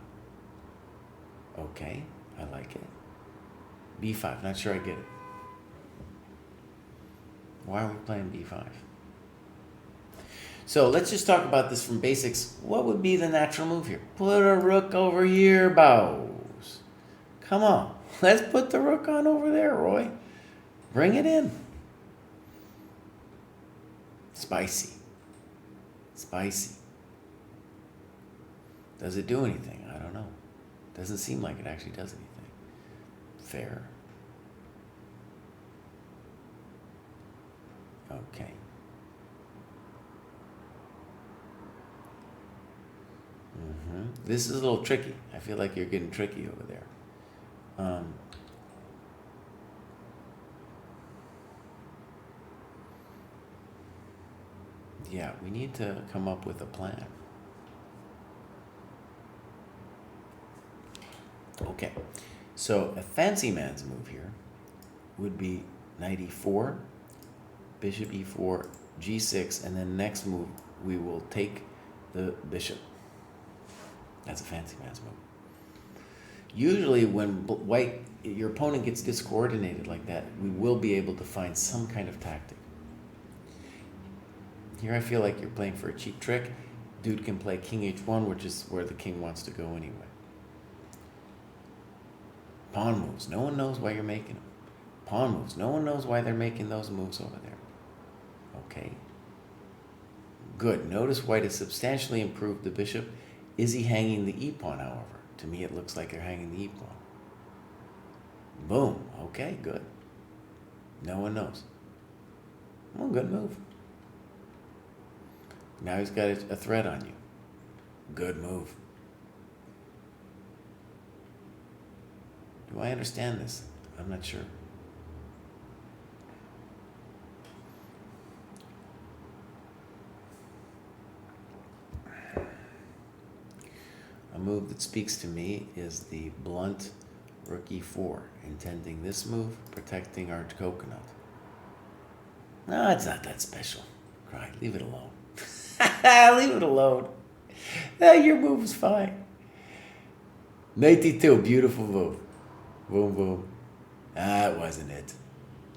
S1: Okay. I like it. b5. Not sure I get it. Why are we playing b5? So let's just talk about this from basics. What would be the natural move here? Put a rook over here, Bows. Come on. Let's put the rook on over there, Roy. Bring it in. Spicy. Spicy. Does it do anything? I don't know. Doesn't seem like it actually does anything. Fair. Okay. This is a little tricky. I feel like you're getting tricky over there. Yeah, we need to come up with a plan. Okay, so a fancy man's move here would be knight e4, bishop e4, g6, and then next move we will take the bishop. That's a fancy man's move. Usually when your opponent gets discoordinated like that, we will be able to find some kind of tactic. Here I feel like you're playing for a cheap trick. Dude can play king h1, which is where the king wants to go anyway. Pawn moves. No one knows why you're making them. Pawn moves. No one knows why they're making those moves over there. Okay. Good. Notice white has substantially improved the bishop. Is he hanging the e-pawn, however? To me, it looks like you're hanging the e-pawn. Boom. Okay, good. No one knows. Well, good move. Now he's got a threat on you. Good move. Do I understand this? I'm not sure. A move that speaks to me is the blunt rook e4, intending this move, protecting our coconut. No, it's not that special. Kraai, leave it alone. Leave it alone. Your move is fine. Knight d2, beautiful move. Boom, boom. That wasn't it.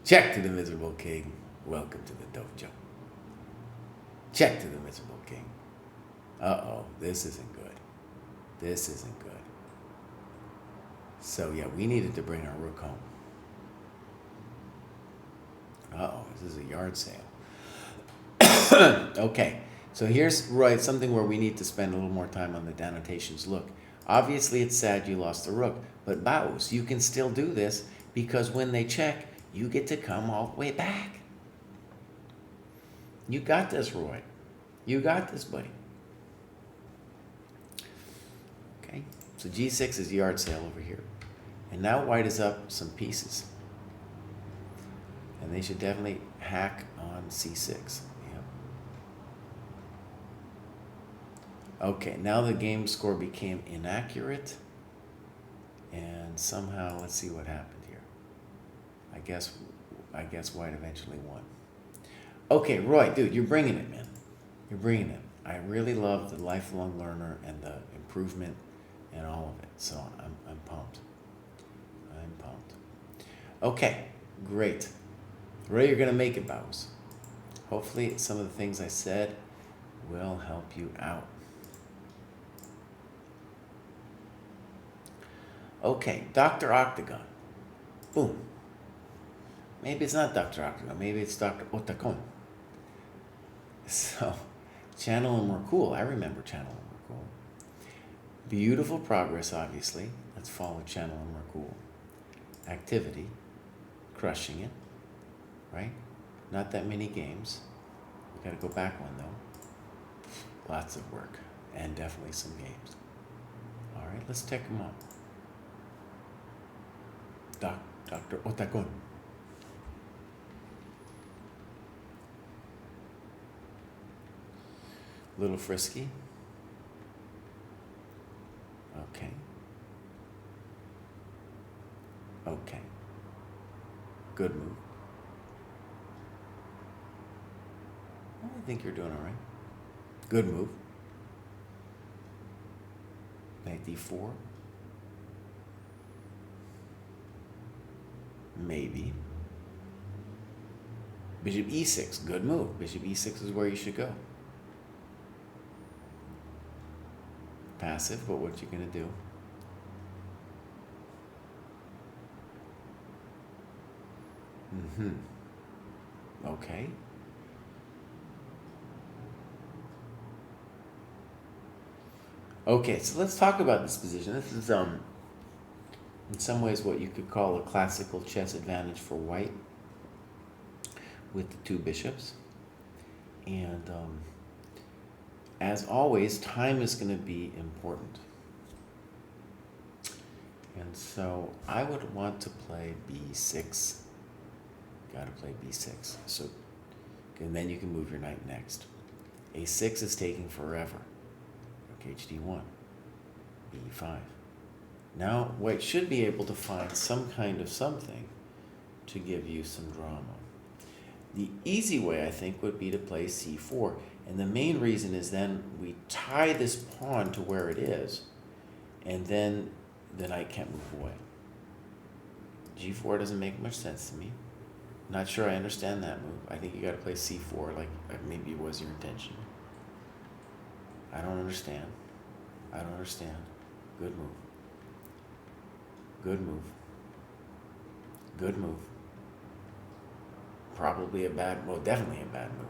S1: Check to the miserable king. Welcome to the dojo. Check to the miserable king. Uh-oh, this isn't good. This isn't good. So, yeah, we needed to bring our rook home. Uh-oh, this is a yard sale. Okay, so here's something where we need to spend a little more time on the denotations. Look, obviously it's sad you lost the rook, but Baus, you can still do this because when they check, you get to come all the way back. You got this, Roy. You got this, buddy. Okay, so g6 is yard sale over here. And now white is up some pieces. And they should definitely hack on c6. Okay, now the game score became inaccurate, and somehow, let's see what happened here. I guess white eventually won. Okay, Roy, dude, you're bringing it, man. You're bringing it. I really love the lifelong learner and the improvement and all of it. So I'm pumped. I'm pumped. Okay, great. Roy, you're gonna make it, Baus. Hopefully, some of the things I said will help you out. Okay, Dr. Octagon. Boom. Maybe it's not Dr. Octagon. Maybe it's Dr. Otakon. So, Channel and Mercool. I remember Channel and Mercool. Beautiful progress, obviously. Let's follow Channel and Mercool. Activity. Crushing it. Right? Not that many games. We got to go back one, though. Lots of work. And definitely some games. All right, let's check them out. Dr. Otakon. Little frisky. Okay. Okay. Good move. I think you're doing all right. Good move. Knight d4. Maybe. Bishop e6, good move. Bishop e6 is where you should go. Passive, but what you gonna do? Mm-hmm. Okay. Okay, so let's talk about this position. This is in some ways what you could call a classical chess advantage for white with the two bishops. And as always, time is going to be important. And so I would want to play b6. Got to play b6. So, and then you can move your knight next. a6 is taking forever. Rook hd1. b5. Now, white should be able to find some kind of something to give you some drama. The easy way, I think, would be to play c4. And the main reason is then we tie this pawn to where it is, and then the knight can't move away. g4 doesn't make much sense to me. Not sure I understand that move. I think you got to play c4 like maybe it was your intention. I don't understand. I don't understand. Good move. Good move. Good move. Probably a bad, well, definitely a bad move.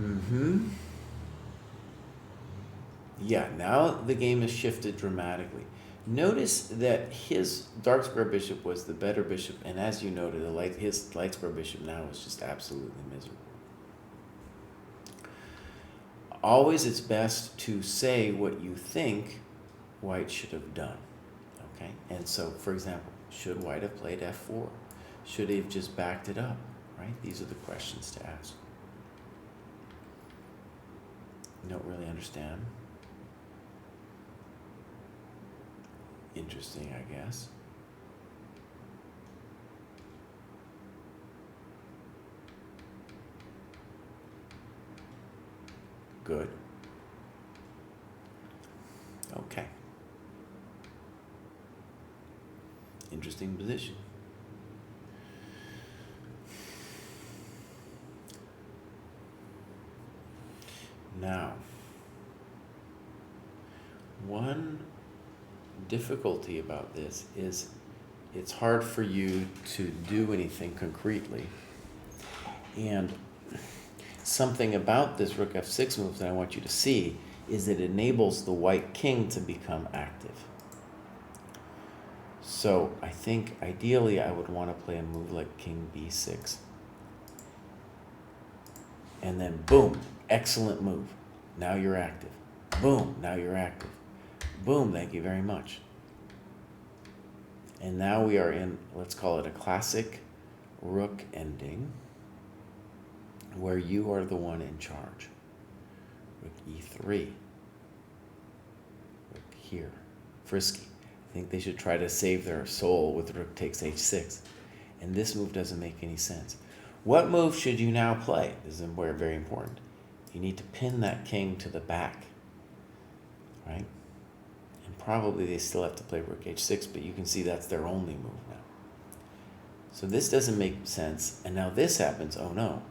S1: Mm-hmm. Yeah, now the game has shifted dramatically. Notice that his dark square bishop was the better bishop, and as you noted, his light square bishop now is just absolutely miserable. Always it's best to say what you think white should have done, okay? And so, for example, should white have played f4? Should he have just backed it up, right? These are the questions to ask. You don't really understand. Interesting, I guess. Good. Okay. Interesting position. Now, one difficulty about this is it's hard for you to do anything concretely. And something about this rook f6 move that I want you to see is that it enables the white king to become active. So I think ideally I would want to play a move like king b6. And then boom, excellent move. Now you're active. Boom, now you're active. Boom, thank you very much. And now we are in, let's call it a classic rook ending, where you are the one in charge. Rook e3. Rook here. Frisky. I think they should try to save their soul with rook takes h6. And this move doesn't make any sense. What move should you now play? This is very important. You need to pin that king to the back, right? And probably they still have to play rook h6, but you can see that's their only move now. So this doesn't make sense. And now this happens. Oh no.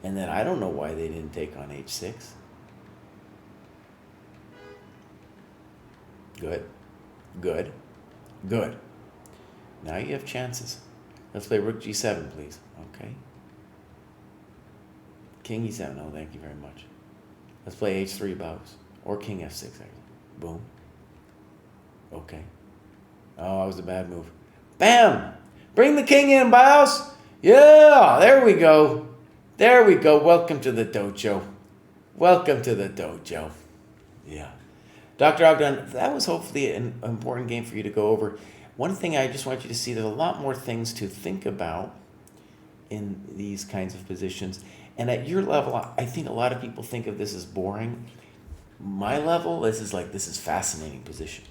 S1: And then I don't know why they didn't take on h6. Good. Good. Good. Now you have chances. Let's play rook g7, please. Okay. King e7. Oh, thank you very much. Let's play h3 bows. Or king f6, actually. Boom. Okay. Oh, that was a bad move. Bam! Bring the king in, bows! Yeah! There we go. There we go. Welcome to the dojo. Welcome to the dojo. Yeah. Dr. Ogden, that was hopefully an important game for you to go over. One thing I just want you to see, there's a lot more things to think about in these kinds of positions. And at your level, I think a lot of people think of this as boring. My level, this is fascinating position.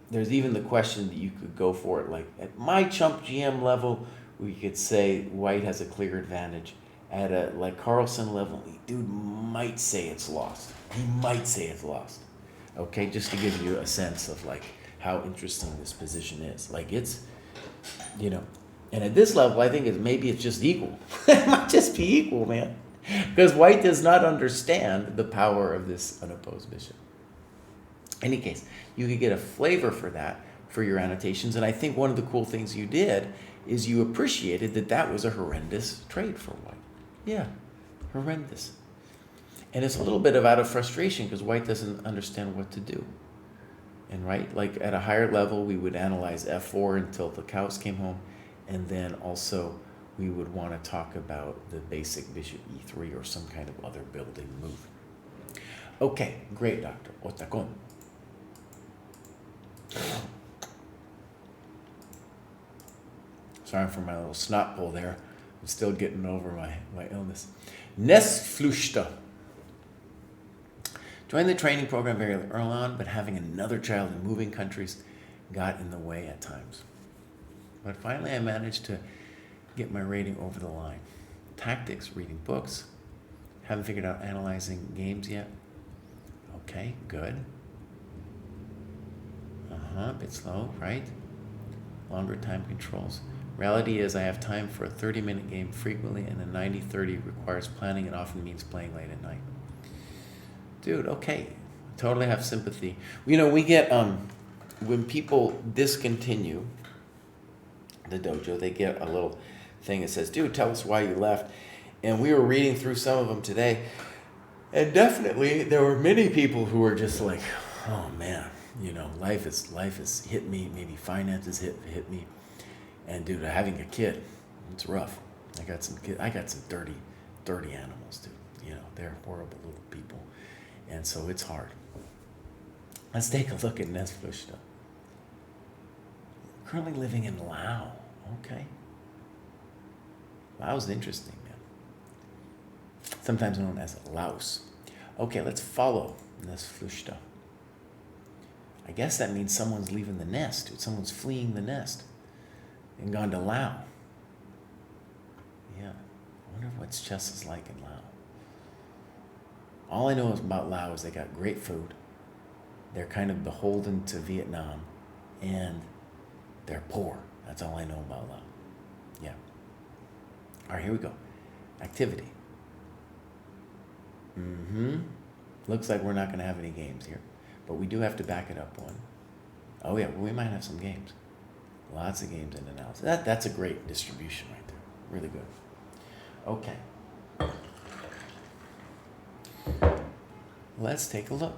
S1: There's even the question that you could go for it. Like at my chump GM level, we could say white has a clear advantage. At a Carlsen level, dude might say it's lost. He might say it's lost. Okay, just to give you a sense of how interesting this position is. It's, and at this level, I think maybe it's just equal. It might just be equal, man. Because white does not understand the power of this unopposed bishop. In any case, you could get a flavor for that for your annotations. And I think one of the cool things you did is you appreciated that that was a horrendous trade for white. Yeah, horrendous. And it's a little bit of out of frustration because white doesn't understand what to do. And right, like at a higher level, we would analyze f4 until the cows came home. And then also we would want to talk about the basic bishop e3 or some kind of other building move. Okay, great, Doctor. Otacon. Sorry for my little snot pull there. I'm still getting over my illness. Nestflüchter. Joined the training program very early on, but having another child in moving countries got in the way at times. But finally I managed to get my rating over the line. Tactics, reading books. Haven't figured out analyzing games yet. Okay, good. A bit slow, right? Longer time controls. Reality is I have time for a 30-minute game frequently, and a 90-30 requires planning and often means playing late at night. Dude, okay. Totally have sympathy. You know, we get, when people discontinue the dojo, they get a little thing that says, dude, tell us why you left. And we were reading through some of them today, and definitely there were many people who were just like, oh man, you know, life is hit me, maybe finances hit me. And dude, having a kid, it's rough. I got some dirty animals, dude. You know, they're horrible little people. And so it's hard. Let's take a look at Nestflüchter. Currently living in Laos. Okay. Laos is interesting, man. Sometimes known as Laos. Okay, let's follow Nestflüchter. I guess that means someone's leaving the nest, dude. Someone's fleeing the nest and gone to Laos. Yeah. I wonder what chess is like in Laos. All I know about Laos is they got great food. They're kind of beholden to Vietnam. And they're poor. That's all I know about Laos. Yeah. All right, here we go. Activity. Looks like we're not going to have any games here. But we do have to back it up one. Oh yeah, we might have some games. Lots of games in analysis. That's a great distribution right there. Really good. Okay. Let's take a look.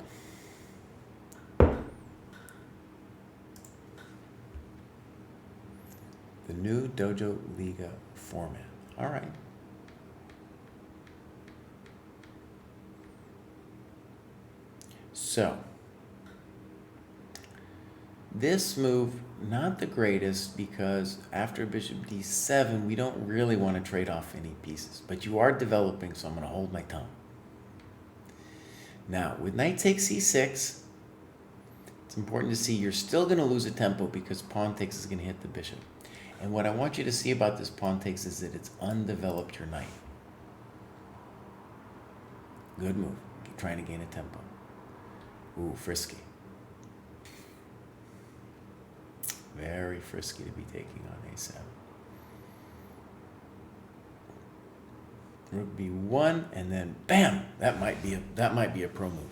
S1: The new Dojo Liga format. All right. So, this move, not the greatest, because after bishop d7, we don't really want to trade off any pieces. But you are developing, so I'm going to hold my tongue. Now, with knight takes e6, it's important to see you're still going to lose a tempo because pawn takes is going to hit the bishop. And what I want you to see about this pawn takes is that it's undeveloped your knight. Good move. Keep trying to gain a tempo. Ooh, frisky. Very frisky to be taking on a7. Rook b1, and then bam! That might be a pro move.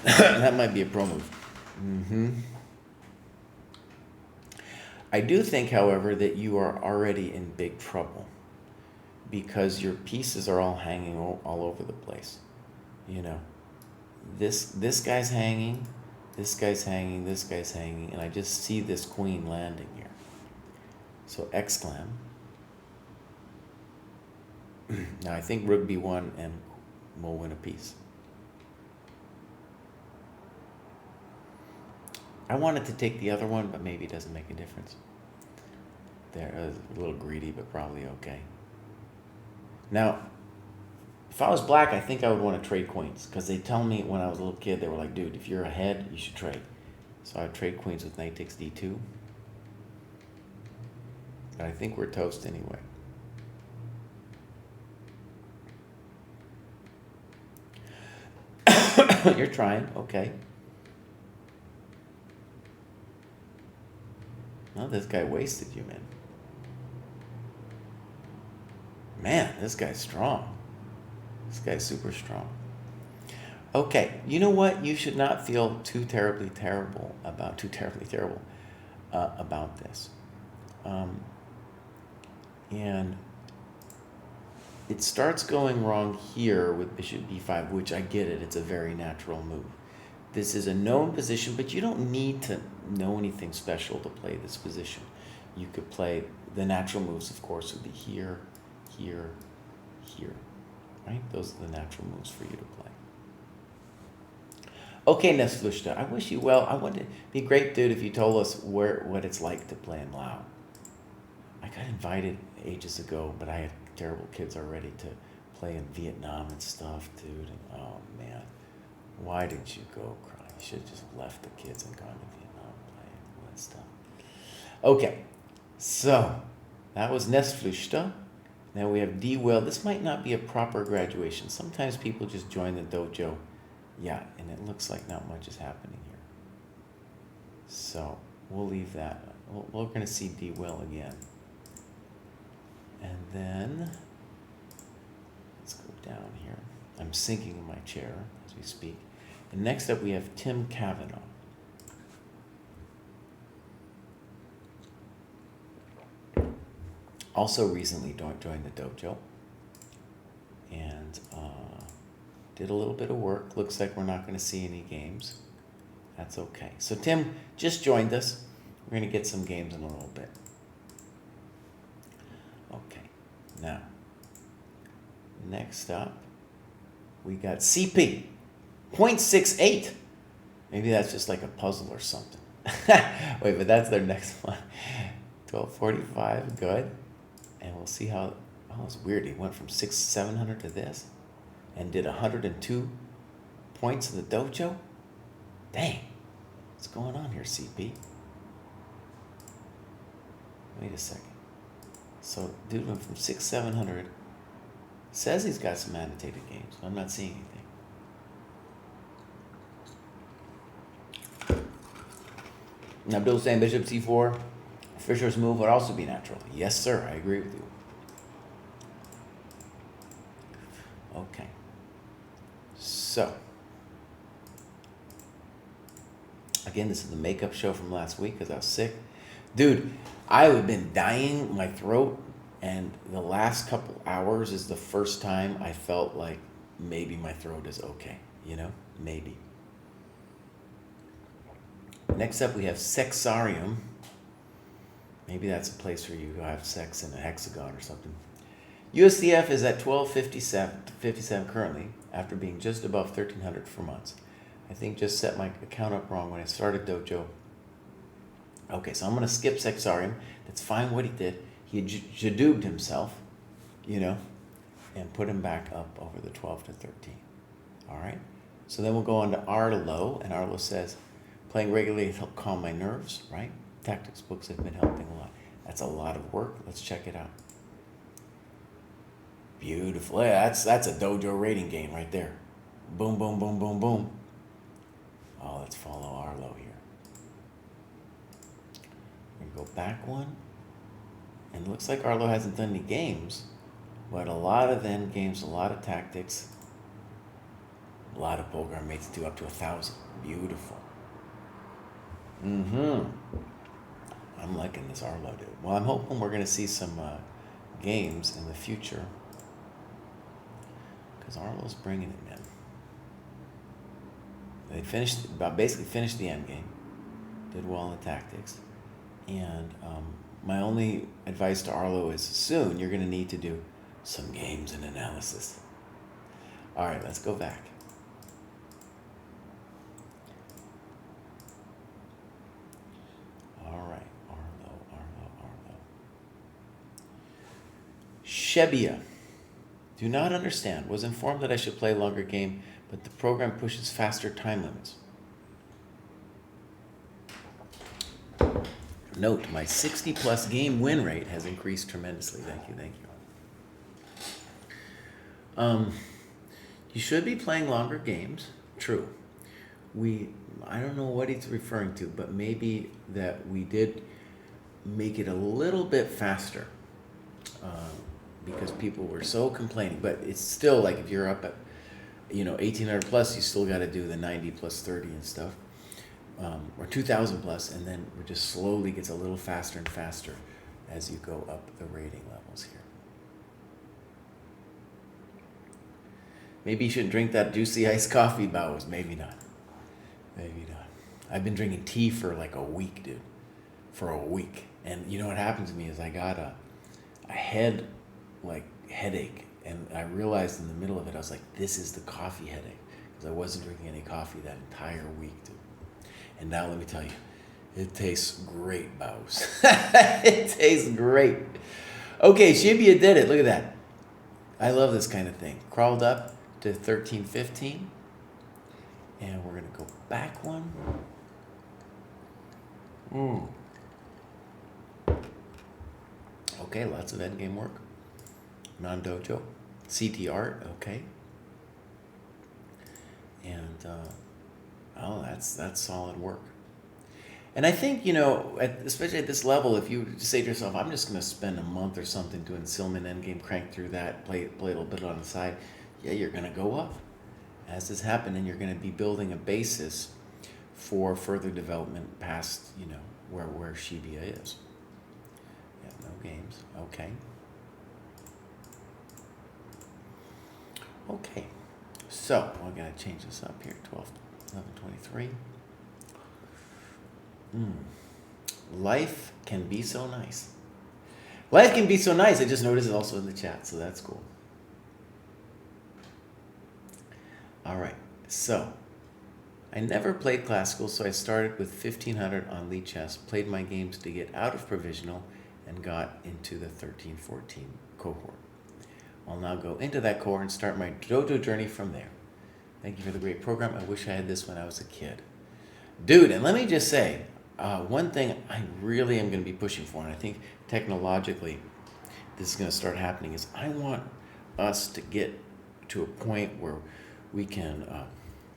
S1: That might be a pro move. I do think, however, that you are already in big trouble because your pieces are all hanging all over the place. You know, this guy's hanging, this guy's hanging, this guy's hanging, and I just see this queen landing here. So exclam. Now I think rook b1 and we'll win a piece. I wanted to take the other one, but maybe it doesn't make a difference. There is a little greedy, but probably okay. Now, if I was black, I think I would want to trade queens because they tell me when I was a little kid, they were like, dude, if you're ahead, you should trade. So I would trade queens with knight takes d2. But I think we're toast anyway. You're trying, okay. No, this guy wasted you, man. Man, this guy's strong. This guy's super strong. Okay, you know what? You should not feel too terribly terrible about this. And it starts going wrong here with bishop b5, which I get it. It's a very natural move. This is a known position, but you don't need to know anything special to play this position. You could play the natural moves, of course, would be here, here, here, right? Those are the natural moves for you to play. Okay, Nesflushta, I wish you well. I would be great, dude, if you told us what it's like to play in Laos. I got invited ages ago, but I had terrible kids already to play in Vietnam and stuff, dude. And, oh, man. Why didn't you go, Kraai? You should have just left the kids and gone to Vietnam and play all that stuff. Okay, so that was Nesflushta. Now we have D-Will. This might not be a proper graduation. Sometimes people just join the dojo. Yeah, and it looks like not much is happening here. So we'll leave that. We're going to see D-Will again. And then, let's go down here. I'm sinking in my chair as we speak. And next up we have Tim Kavanaugh. Also recently joined the dojo. And did a little bit of work. Looks like we're not going to see any games. That's okay. So Tim just joined us. We're going to get some games in a little bit. Okay, now, next up, we got CP, 0.68. Maybe that's just like a puzzle or something. Wait, but that's their next one. 1245, good. And we'll see how, oh, it's weird. He went from 700 to this and did 102 points in the dojo. Dang, what's going on here, CP? Wait a second. So, dude went from 700. Says he's got some annotated games. I'm not seeing anything. And Abdul's saying bishop c4, Fischer's move would also be natural. Yes, sir. I agree with you. Okay. So, again, this is the makeup show from last week because I was sick. Dude, I've been dying, my throat, and the last couple hours is the first time I felt like maybe my throat is okay, you know? Maybe. Next up, we have Sexarium. Maybe that's a place where you have sex in a hexagon or something. USDF is at 1257 currently, after being just above 1,300 for months. I think just set my account up wrong when I started Dojo. Okay, so I'm going to skip Sexarium. That's fine what he did. He jadoobed himself, you know, and put him back up over the 12 to 13. All right? So then we'll go on to Arlo, and Arlo says, playing regularly has helped calm my nerves, right? Tactics books have been helping a lot. That's a lot of work. Let's check it out. Beautiful. Yeah, that's a dojo rating game right there. Boom, boom, boom, boom, boom. Oh, let's follow Arlo here. We're going to go back one. And it looks like Arlo hasn't done any games, but a lot of end games, a lot of tactics, a lot of program mates do up to 1,000. Beautiful. I'm liking this Arlo dude. Well, I'm hoping we're going to see some games in the future because Arlo's bringing it, man. They basically finished the end game, did well in the tactics, and my only advice to Arlo is soon you're going to need to do some games and analysis. All right, let's go back. All right, Arlo. Shebia. Do not understand. Was informed that I should play a longer game, but the program pushes faster time limits. Note, my 60-plus game win rate has increased tremendously. Thank you. You should be playing longer games. True. I don't know what he's referring to, but maybe that we did make it a little bit faster because people were so complaining. But it's still like if you're up at 1800 plus, you still got to do the 90 plus 30 and stuff, or 2000 plus, and then it just slowly gets a little faster and faster as you go up the rating levels here. Maybe you shouldn't drink that juicy iced coffee, Bowers. Maybe not. Maybe not. I've been drinking tea for like a week, dude. For a week. And you know what happened to me is I got a headache. And I realized in the middle of it, I was like, this is the coffee headache. Because I wasn't drinking any coffee that entire week, dude. And now let me tell you, it tastes great, Bows. It tastes great. Okay, Shibia did it. Look at that. I love this kind of thing. Crawled up to 1315. And we're going to go back one. Okay, lots of endgame work. Non-dojo. CT art, okay. And, that's solid work. And I think, especially at this level, if you say to yourself, I'm just going to spend a month or something doing Silman endgame, crank through that, play a little bit on the side, yeah, you're going to go up. As this happens, and you're going to be building a basis for further development past, where Shibia is. Yeah, no games. Okay. Okay. So, we're going to change this up here. 12, 11, 23. Life can be so nice. Life can be so nice. I just noticed it also in the chat, so that's cool. All right. So, I never played classical, so I started with 1500 on Lee Chess, played my games to get out of provisional, and got into the 13-14 cohort. I'll now go into that cohort and start my dojo journey from there. Thank you for the great program. I wish I had this when I was a kid. Dude, and let me just say, one thing I really am going to be pushing for, and I think technologically this is going to start happening, is I want us to get to a point where we can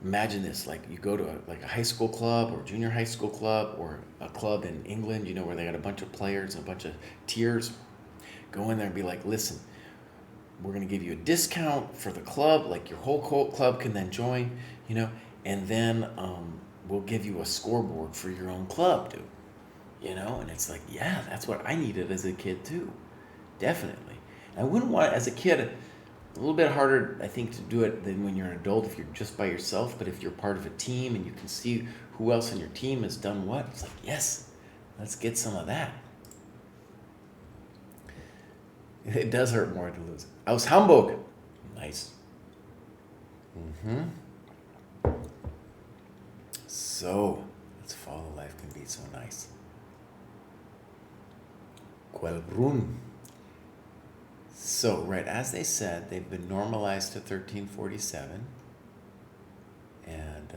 S1: imagine this, like you go to a high school club or junior high school club or a club in England, where they got a bunch of players and a bunch of tiers. Go in there and be like, listen, we're going to give you a discount for the club, like your whole club can then join, and then we'll give you a scoreboard for your own club, dude. And it's like, yeah, that's what I needed as a kid too. Definitely. I wouldn't want, as a kid, a little bit harder, I think, to do it than when you're an adult if you're just by yourself. But if you're part of a team and you can see who else on your team has done what, it's like, yes, let's get some of that. It does hurt more to lose. Aus Hamburg. Nice. So, let's follow Life Can Be So Nice. Quellbrunn. So, right, as they said, they've been normalized to 1347. And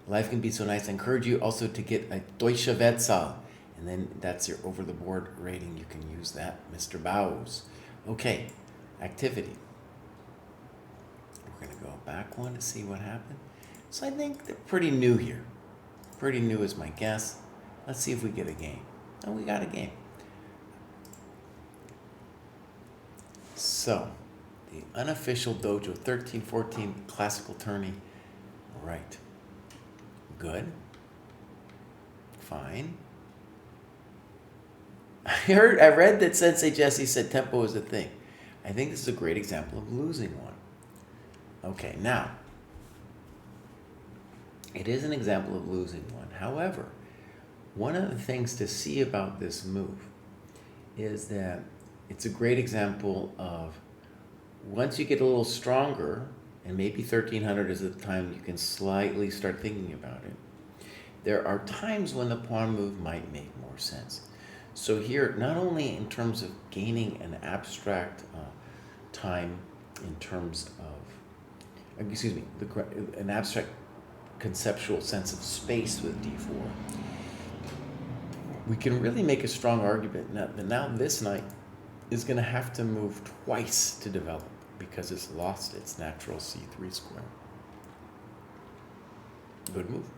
S1: Life Can Be So Nice. I encourage you also to get a Deutsche Wertzahl. And then that's your over-the-board rating. You can use that, Mr. Bows. Okay, activity. We're going to go back one to see what happened. So I think they're pretty new here. Pretty new is my guess. Let's see if we get a game. Oh, we got a game. So, the unofficial dojo, 13-14 classical tourney. Right. Good. Fine. I read that Sensei Jesse said tempo is a thing. I think this is a great example of losing one. Okay, now, it is an example of losing one. However, one of the things to see about this move is that it's a great example of once you get a little stronger, and maybe 1300 is the time you can slightly start thinking about it, there are times when the pawn move might make more sense. So here, not only in terms of gaining an abstract time in terms of, an abstract conceptual sense of space with d4, we can really make a strong argument that now this knight is going to have to move twice to develop because it's lost its natural c3 square. Good move.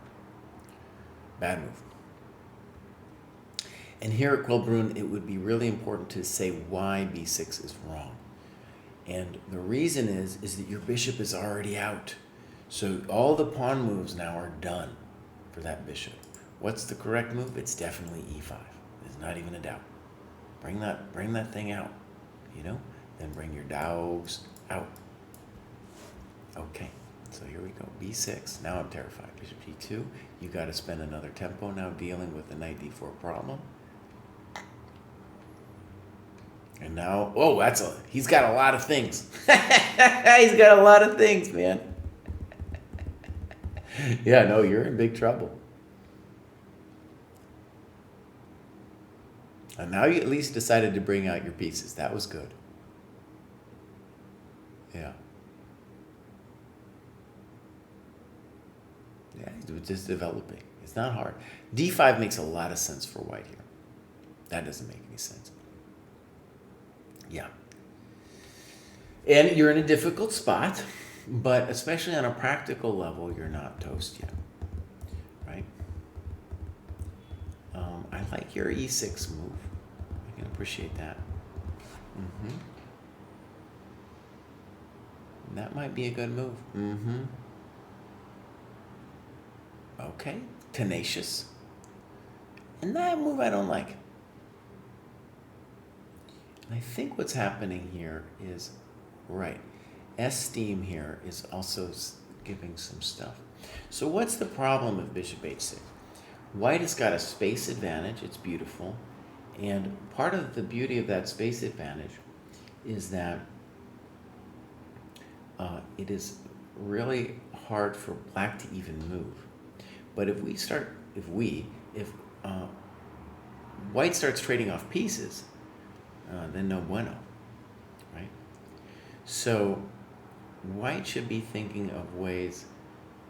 S1: Bad move. And here at Quellbrunn, it would be really important to say why b6 is wrong. And the reason is that your bishop is already out. So all the pawn moves now are done for that bishop. What's the correct move? It's definitely e5. There's not even a doubt. Bring that thing out, you know? Then bring your dogs out. Okay, so here we go. b6. Now I'm terrified. Bishop g2. You got to spend another tempo now dealing with the knight d4 problem. And now, oh, he's got a lot of things. He's got a lot of things, man. Yeah, no, you're in big trouble. And now you at least decided to bring out your pieces. That was good. Yeah. Yeah, it's just developing. It's not hard. d5 makes a lot of sense for white here. That doesn't make any sense. Yeah. And you're in a difficult spot, but especially on a practical level, you're not toast yet, right? I like your e6 move. I can appreciate that. That might be a good move. Okay, tenacious. And that move I don't like. And I think what's happening here is, right, S-steam here is also giving some stuff. So what's the problem with bishop h6? White has got a space advantage. It's beautiful. And part of the beauty of that space advantage is that it is really hard for black to even move. But if white starts trading off pieces, then no bueno, right? So white should be thinking of ways,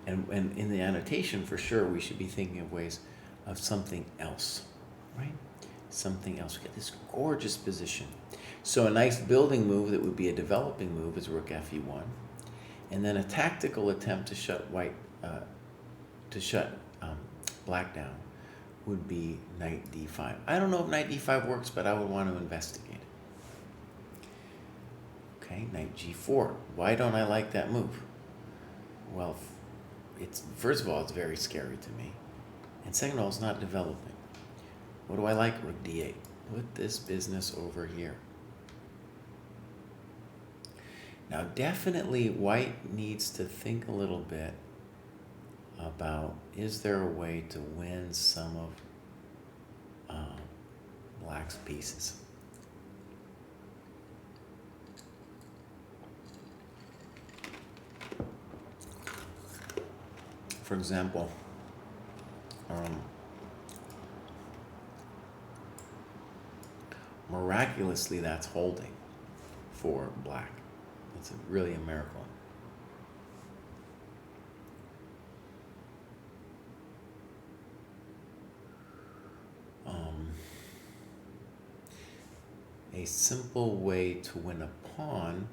S1: and in the annotation for sure, we should be thinking of ways of something else, right? Something else. We get this gorgeous position. So a nice building move that would be a developing move is rook fe1, and then a tactical attempt to shut black down would be knight d5. I don't know if knight d5 works, but I would want to investigate. Okay, knight g4. Why don't I like that move? Well, first of all, it's very scary to me. And second of all, it's not developing. What do I like? Rook d8. Put this business over here. Now, definitely white needs to think a little bit about, is there a way to win some of black's pieces? For example, miraculously that's holding for black. It's really a miracle. A simple way to win a pawn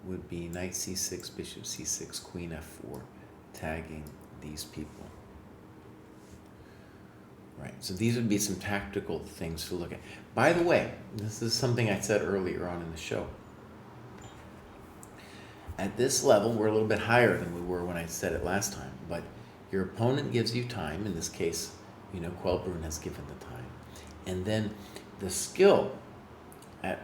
S1: would be knight c6, bishop c6, queen f4, tagging these people. Right, so these would be some tactical things to look at. By the way, this is something I said earlier on in the show. At this level, we're a little bit higher than we were when I said it last time, but your opponent gives you time. In this case, Quelbrun has given the time. And then the skill that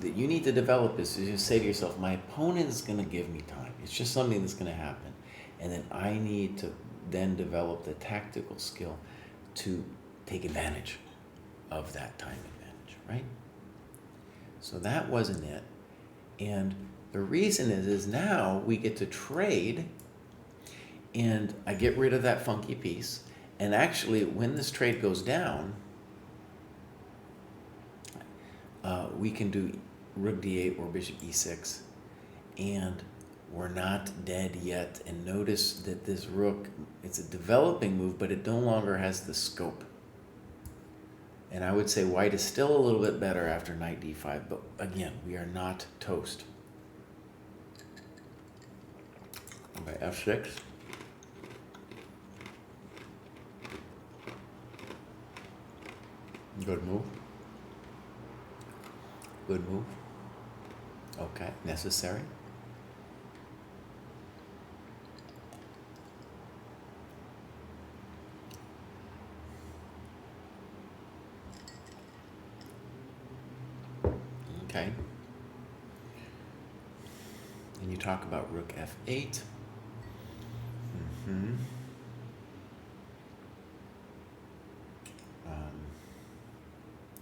S1: you need to develop is to just say to yourself, my opponent is going to give me time. It's just something that's going to happen. And then I need to then develop the tactical skill to take advantage of that time advantage, right? So that wasn't it. And the reason is now we get to trade, and I get rid of that funky piece. And actually, when this trade goes down, we can do rook d8 or bishop e6, and we're not dead yet. And notice that this rook, it's a developing move, but it no longer has the scope. And I would say white is still a little bit better after knight d5, but again, we are not toast. Okay, f6. Good move. Good move. Okay, necessary. Okay. And you talk about rook f8. Mm-hmm.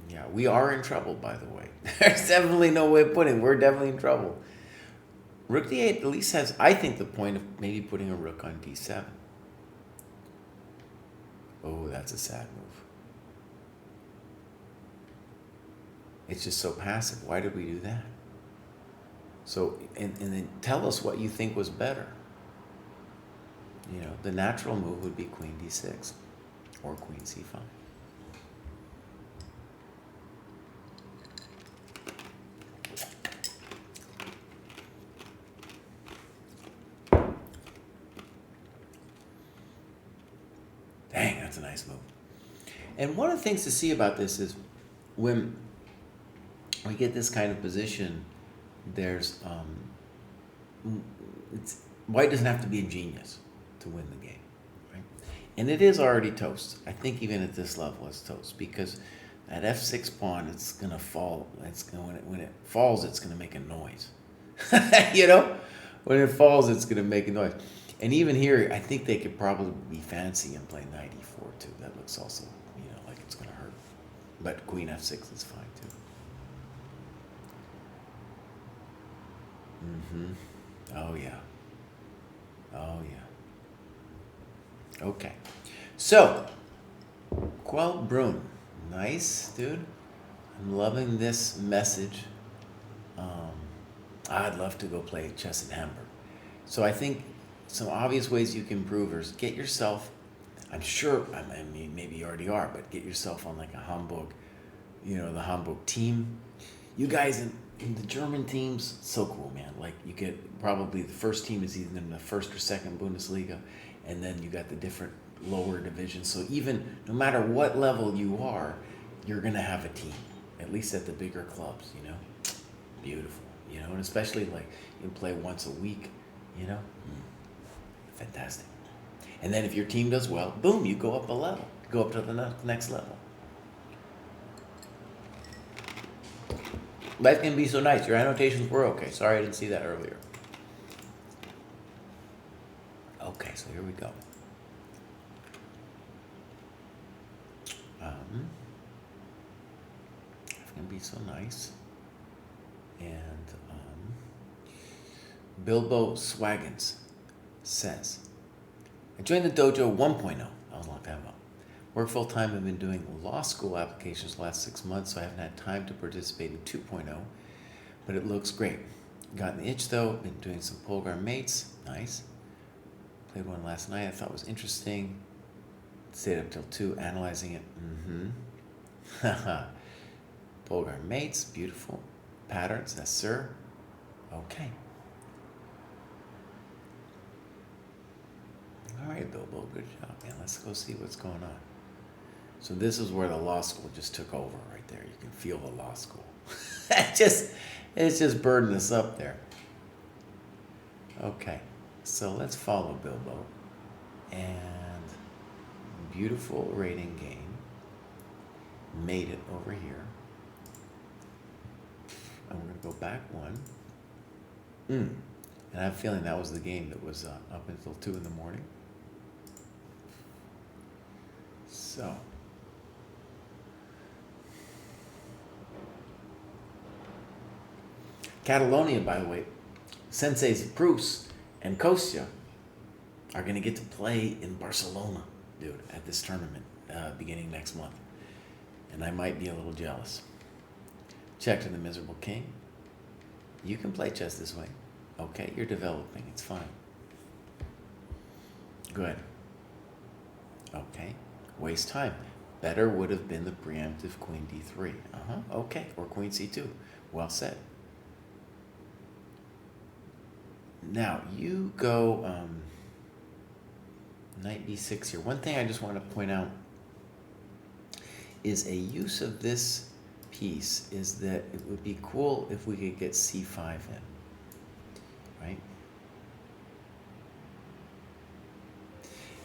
S1: Yeah, we are in trouble, by the way. There's definitely no way of putting it. We're definitely in trouble. Rook d8 at least has, I think, the point of maybe putting a rook on d7. Oh, that's a sad move. It's just so passive. Why did we do that? So, and then tell us what you think was better. You know, the natural move would be queen d6 or queen c5. Dang, that's a nice move. And one of the things to see about this is when we get this kind of position, there's white doesn't have to be a genius to win the game, right? And it is already toast. I think even at this level it's toast because that f6 pawn, it's gonna fall. When it falls, it's gonna make a noise. You know, when it falls, it's gonna make a noise. And even here, I think they could probably be fancy and play knight e4 too. That looks also, like it's gonna hurt. But queen f6 is fine too. Mm-hmm. Oh yeah. Oh yeah. Okay. So, Quell Brun. Nice, dude. I'm loving this message. I'd love to go play chess in Hamburg. So I think some obvious ways you can improve is get yourself, I'm sure, I mean, maybe you already are, but get yourself on like a Hamburg, the Hamburg team. You guys in the German teams, so cool, man. Like you get probably the first team is either in the first or second Bundesliga, and then you got the different lower divisions. So even no matter what level you are, you're gonna have a team, at least at the bigger clubs. Beautiful. And especially like you can play once a week. Fantastic. And then if your team does well, boom, you go up a level, go up to the next level. Life can be so nice. Your annotations were okay. Sorry I didn't see that earlier. Okay, so here we go. Life can be so nice. And Bilbo Swaggins says, I joined the Dojo 1.0. That was a long time ago. Work full time. I've been doing law school applications the last 6 months, so I haven't had time to participate in 2.0, but it looks great. Gotten the itch though. Been doing some Polgar mates. Nice. Played one last night. I thought was interesting. Stayed up till 2 analyzing it. Haha. Polgar mates. Beautiful. Patterns. Yes, sir. Okay. All right, Bilbo. Good job, man. Let's go see what's going on. So this is where the law school just took over right there. You can feel the law school. It's just burdened us up there. Okay, so let's follow Bilbo. And beautiful rating game. Made it over here. And we're going to go back one. And I have a feeling that was the game that was up until 2 in the morning. So. Catalonia, by the way, Senseis Pruess and Kostya are going to get to play in Barcelona, dude, at this tournament beginning next month. And I might be a little jealous. Check to the Miserable King. You can play chess this way. Okay, you're developing. It's fine. Good. Okay. Waste time. Better would have been the preemptive queen d3. Okay. Or queen c2. Well said. Now, you go knight b6 here. One thing I just want to point out is a use of this piece is that it would be cool if we could get c5 in, right?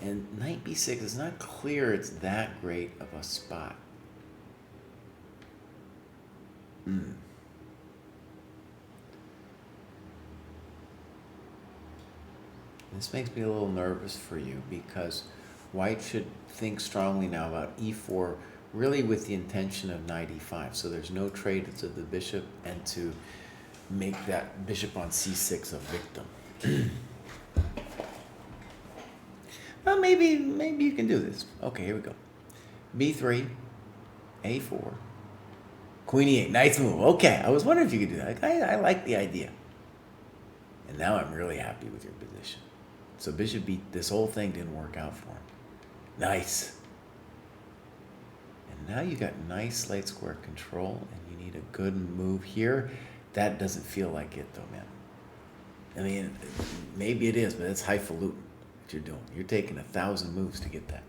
S1: And knight b6 is not clear it's that great of a spot. This makes me a little nervous for you because white should think strongly now about e4, really with the intention of knight e5. So there's no trade to the bishop and to make that bishop on c6 a victim. Well, maybe you can do this. Okay, here we go. b3, a4, queen e8. Nice move. Okay, I was wondering if you could do that. I like the idea. And now I'm really happy with your position. So bishop beat, this whole thing didn't work out for him. Nice. And now you got nice light square control, and you need a good move here. That doesn't feel like it, though, man. I mean, maybe it is, but it's highfalutin what you're doing. You're taking 1,000 moves to get that.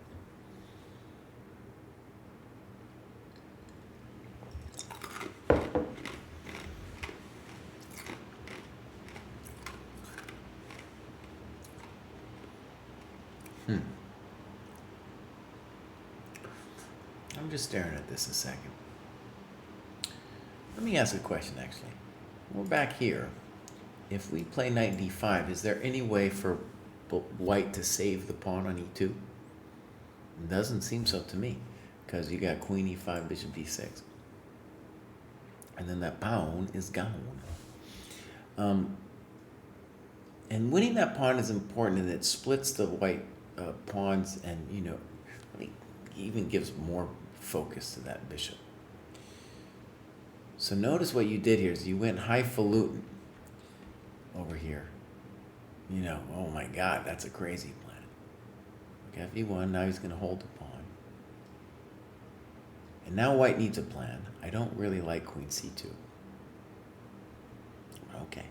S1: I'm just staring at this a second. Let me ask a question, actually. We're back here. If we play knight d5, is there any way for white to save the pawn on e2? It doesn't seem so to me, because you got queen e5, bishop d6. And then that pawn is gone. And winning that pawn is important, and it splits the white pawns and, really even gives more focus to that bishop. So notice what you did here is you went highfalutin over here. Oh my God, that's a crazy plan. Okay, f1, now he's going to hold the pawn. And now white needs a plan. I don't really like queen c2. Okay.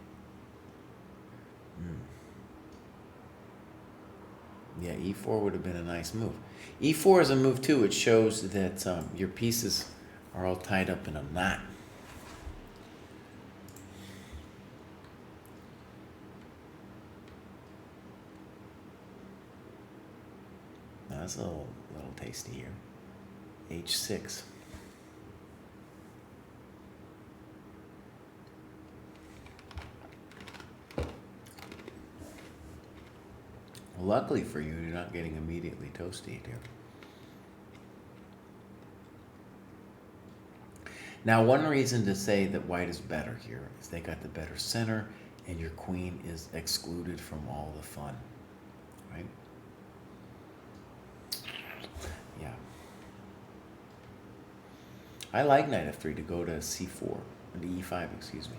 S1: Yeah, e4 would have been a nice move. e4 is a move too. It shows that your pieces are all tied up in a knot. Now that's a little tasty here. h6. Luckily for you, you're not getting immediately toasted here. Now, one reason to say that white is better here is they got the better center, and your queen is excluded from all the fun, right? Yeah. I like knight f3 to go to c4, to e5, excuse me.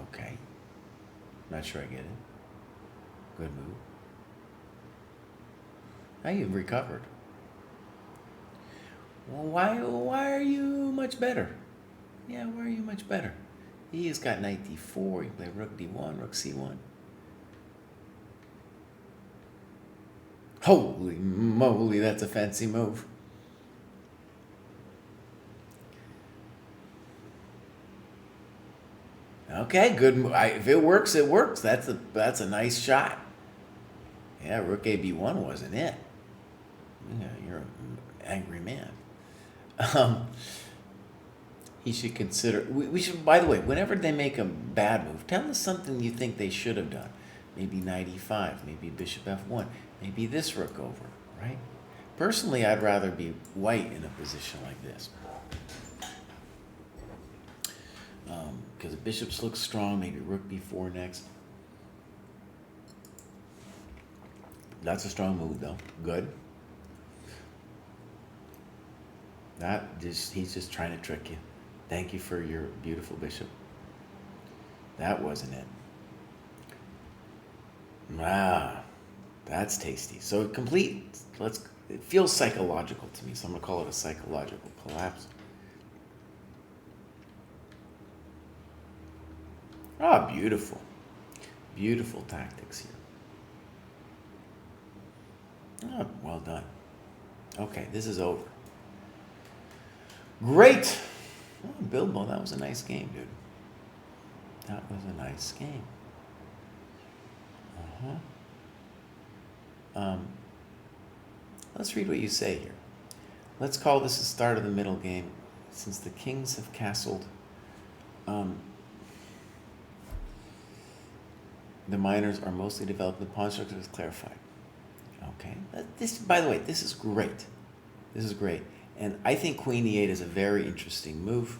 S1: Okay. Not sure I get it. Good move. Now you've recovered. Well, why are you much better? Yeah, why are you much better? He has got knight d4, you play rook d1, rook c1. Holy moly, that's a fancy move. Okay, good move. If it works, it works. That's a nice shot. Yeah, rook a b1 wasn't it. Yeah, you're an angry man. He should consider. We should. By the way, whenever they make a bad move, tell us something you think they should have done. Maybe knight e5. Maybe bishop f1. Maybe this rook over. Right. Personally, I'd rather be white in a position like this. Because the bishops look strong. Maybe rook b4 next. That's a strong move, though. Good. He's just trying to trick you. Thank you for your beautiful bishop. That wasn't it. Ah, that's tasty. So it feels psychological to me, so I'm going to call it a psychological collapse. Ah, beautiful. Beautiful tactics here. Oh, well done. Okay, this is over. Great. Oh, Bilbo, that was a nice game, dude. That was a nice game. Let's read what you say here. Let's call this the start of the middle game. Since the kings have castled, the minors are mostly developed. The pawn structure is clarified. Okay. This, by the way, this is great. This is great. And I think Queen E8 is a very interesting move.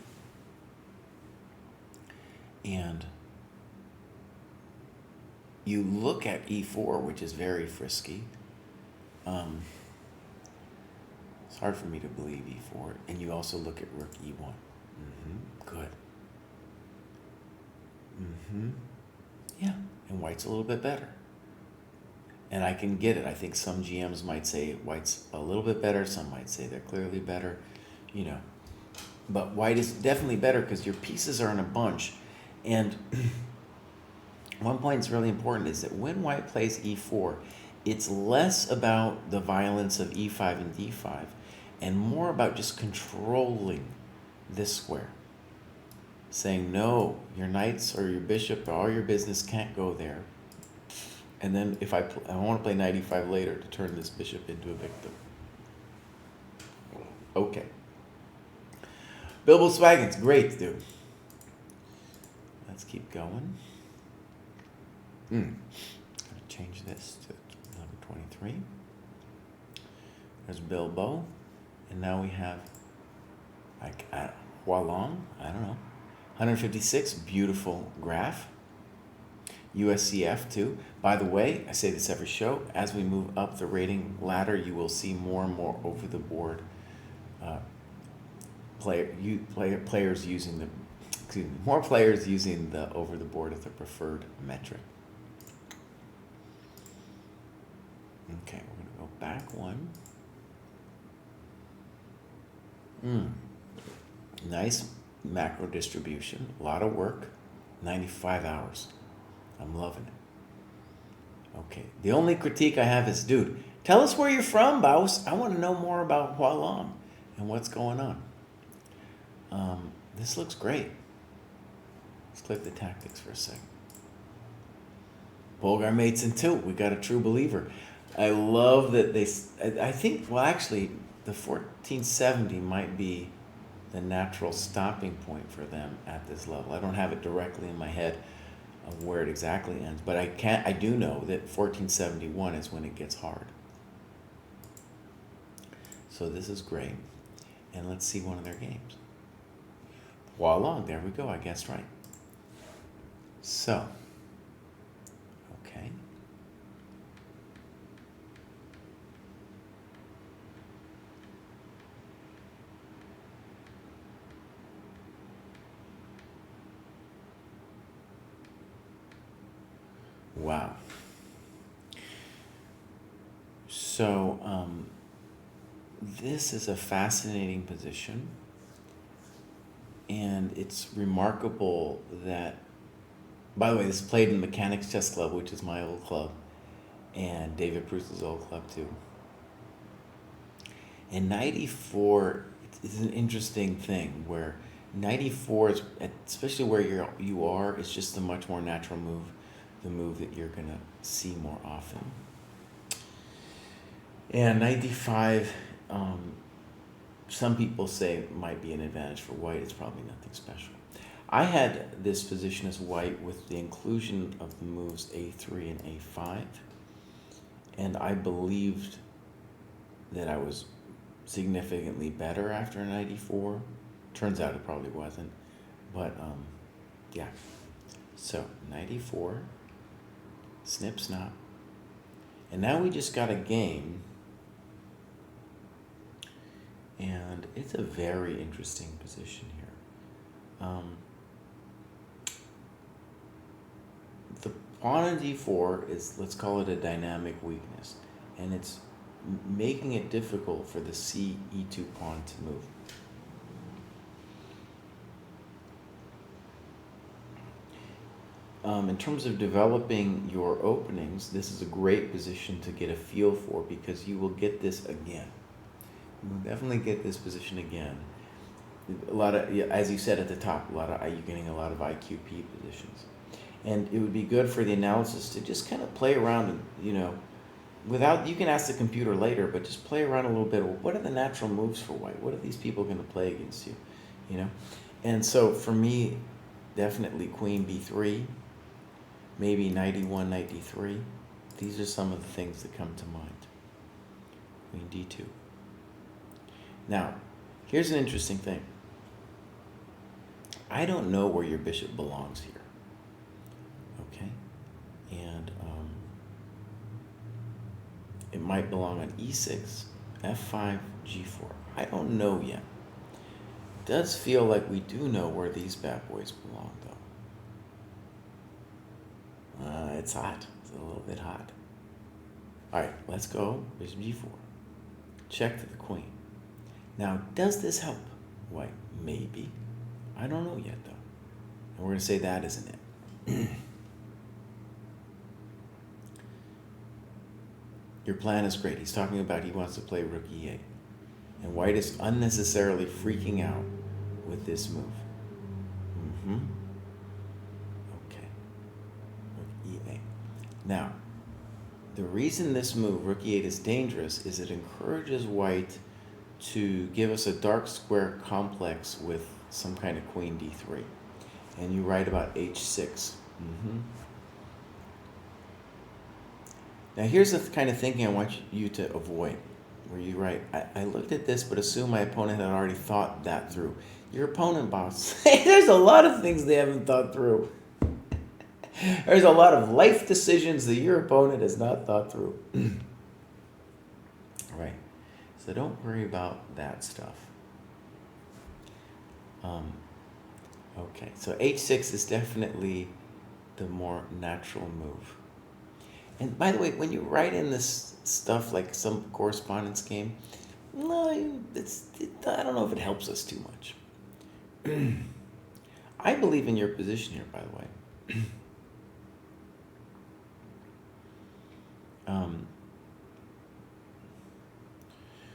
S1: And you look at E4, which is very frisky. It's hard for me to believe E4. And you also look at Rook E1. Good. Yeah. And White's a little bit better. And I can get it. I think some GMs might say White's a little bit better. Some might say they're clearly better, But White is definitely better because your pieces are in a bunch. And one point that's really important is that when White plays E4, it's less about the violence of E5 and D5 and more about just controlling this square. Saying, no, your knights or your bishop or all your business can't go there. And then if I want to play knight e5 later to turn this bishop into a victim. Okay. Bilbo Swaggins, great, dude. Let's keep going. I'm going to change this to number 23. There's Bilbo. And now we have, Hualong, I don't know. 156, beautiful graph. USCF too. By the way, I say this every show, as we move up the rating ladder, you will see more and more over the board players using more players using the over the board as a preferred metric. Okay, we're going to go back one. Nice macro distribution, a lot of work, 95 hours. I'm loving it. Okay, the only critique I have is, dude, tell us where you're from, Baus. I want to know more about Hualong and what's going on. This looks great. Let's click the tactics for a second. Bulgar mates in tilt. We got a true believer. I love that I think, well, actually, the 1470 might be the natural stopping point for them at this level. I don't have it directly in my head of where it exactly ends, but I do know that 1471 is when it gets hard. So this is great. And let's see one of their games. Hualong, there we go, I guessed right. So, okay. Wow. So, this is a fascinating position, and it's remarkable that, by the way, this is played in Mechanics Chess Club, which is my old club, and David Pruess's old club too. And knight e4 is an interesting thing, where knight e4 is, especially where you are, it's just a much more natural move, the move that you're going to see more often. And knight d5, some people say might be an advantage for white. It's probably nothing special. I had this position as white with the inclusion of the moves a3 and a5, and I believed that I was significantly better after knight e4. Turns out it probably wasn't, but yeah. So knight e4, snip snap, and now we just got a game. And it's a very interesting position here. The pawn on d4 is, let's call it a dynamic weakness, and it's making it difficult for the e2 pawn to move. In terms of developing your openings, this is a great position to get a feel for, because you will get this again. We'll definitely get this position again. a lot of, yeah, as you said at the top, you're getting a lot of IQP positions. And it would be good for the analysis to just kind of play around and, without, you can ask the computer later, but just play around a little bit. Well, what are the natural moves for white? What are these people going to play against you? And so for me, definitely queen b3, maybe knight e1, knight d3. These are some of the things that come to mind. Queen d2. Now, here's an interesting thing. I don't know where your bishop belongs here. Okay? And it might belong on e6, f5, g4. I don't know yet. It does feel like we do know where these bad boys belong, though. It's hot. It's a little bit hot. All right, let's go. Bishop g4. Check to the queen. Now, does this help white? Maybe. I don't know yet, though. And we're going to say that isn't it. Your plan is great. He's talking about he wants to play rook e8. And white is unnecessarily freaking out with this move. Okay. Rook e8. Now, the reason this move, rook e8, is dangerous is it encourages white to give us a dark square complex with some kind of queen d3. And you write about h6. Now here's the kind of thinking I want you to avoid, where you write, I looked at this but assumed my opponent had already thought that through. Your opponent, boss, there's a lot of things they haven't thought through. There's a lot of life decisions that your opponent has not thought through. Right. So don't worry about that stuff. Okay, so h6 is definitely the more natural move. And by the way, when you write in this stuff like some correspondence game, no, I don't know if it helps us too much. I believe in your position here, by the way.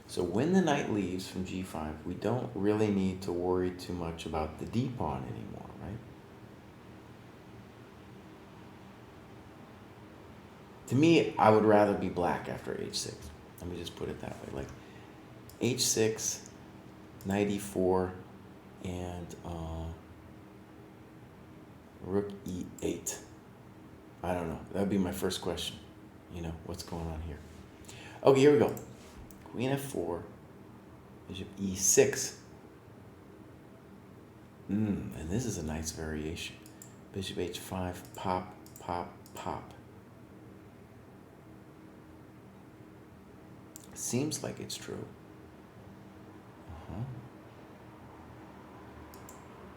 S1: So when the knight leaves from g5, we don't really need to worry too much about the d pawn anymore, right? To me, I would rather be black after h6. Let me just put it that way. Like h6, knight e4, and rook e8. I don't know. That would be my first question. What's going on here? Okay, here we go. Queen f4, bishop e6. And this is a nice variation. Bishop h5, pop, pop, pop. Seems like it's true.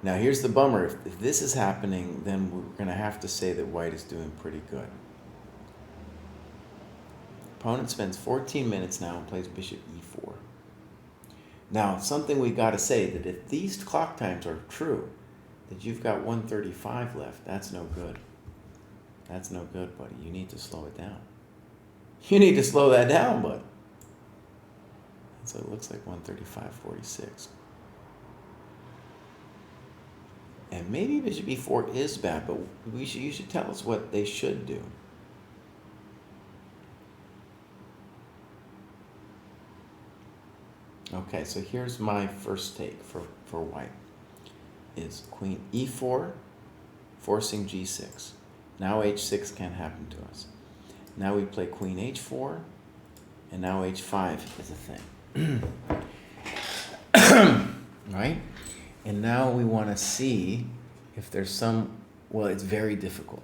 S1: Now here's the bummer. If this is happening, then we're going to have to say that white is doing pretty good. Opponent spends 14 minutes now and plays bishop e4. Now, something we got to say, that if these clock times are true, that you've got 135 left, that's no good. That's no good, buddy. You need to slow it down. You need to slow that down, bud. And so it looks like 135.46. And maybe bishop e4 is bad, but you should tell us what they should do. Okay, so here's my first take for white. Is queen e4, forcing g6. Now h6 can't happen to us. Now we play queen h4, and now h5 is a thing. Right? And now we want to see if there's some, well, it's very difficult.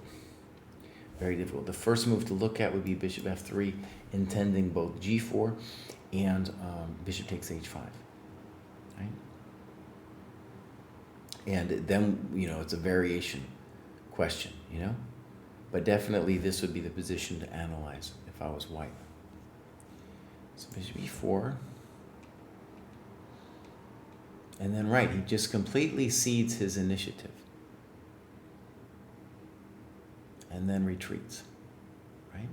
S1: Very difficult. The first move to look at would be bishop f3, intending both g4 and bishop takes h5. Right? And then, it's a variation question, But definitely this would be the position to analyze if I was white. So bishop e4. And then, right, he just completely cedes his initiative. And then retreats, right?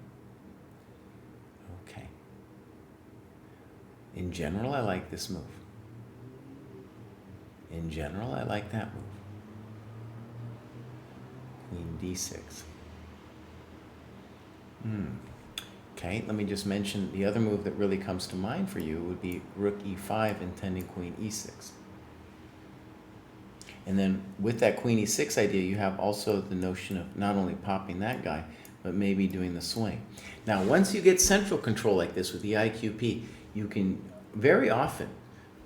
S1: Okay. In general, I like this move. in general, I like that move. Queen d6. Okay, let me just mention the other move that really comes to mind for you would be rook e5, intending queen e6. And then with that queen e6 idea, you have also the notion of not only popping that guy, but maybe doing the swing. Now, once you get central control like this with the IQP, you can very often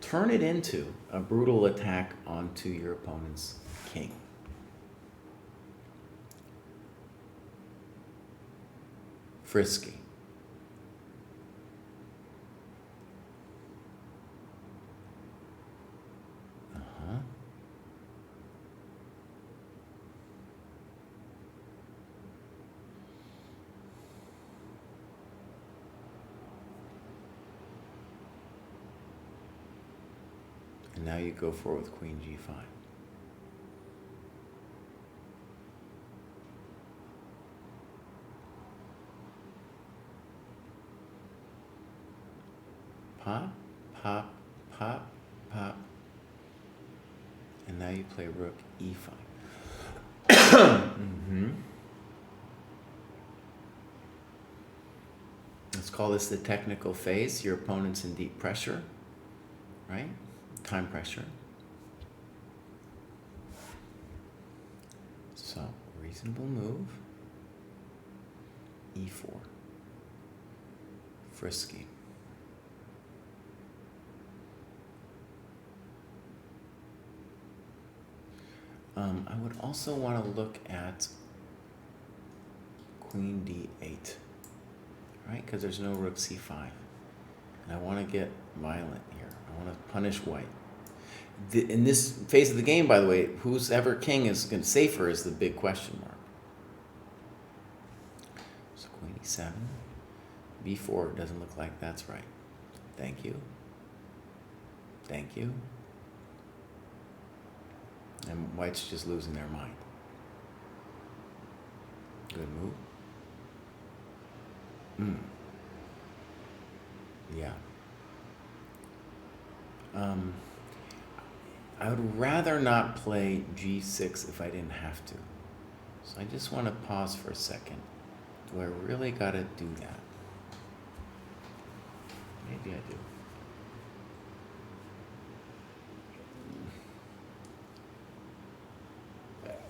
S1: turn it into a brutal attack onto your opponent's king. Frisky. And now you go for it with queen g5. Pop, pop, pop, pop. And now you play rook e5. Let's call this the technical phase. Your opponent's in deep pressure, right? Time pressure. So, reasonable move. e4. Frisky. I would also want to look at queen d8, right? Because there's no rook c5. And I want to get violent here. I want to punish white. In this phase of the game, by the way, whose ever king is going to safer is the big question mark. So queen e7. b4 doesn't look like that's right. Thank you. Thank you. And white's just losing their mind. Good move. Yeah. I would rather not play g6 if I didn't have to. So I just want to pause for a second. Do I really got to do that? Maybe I do.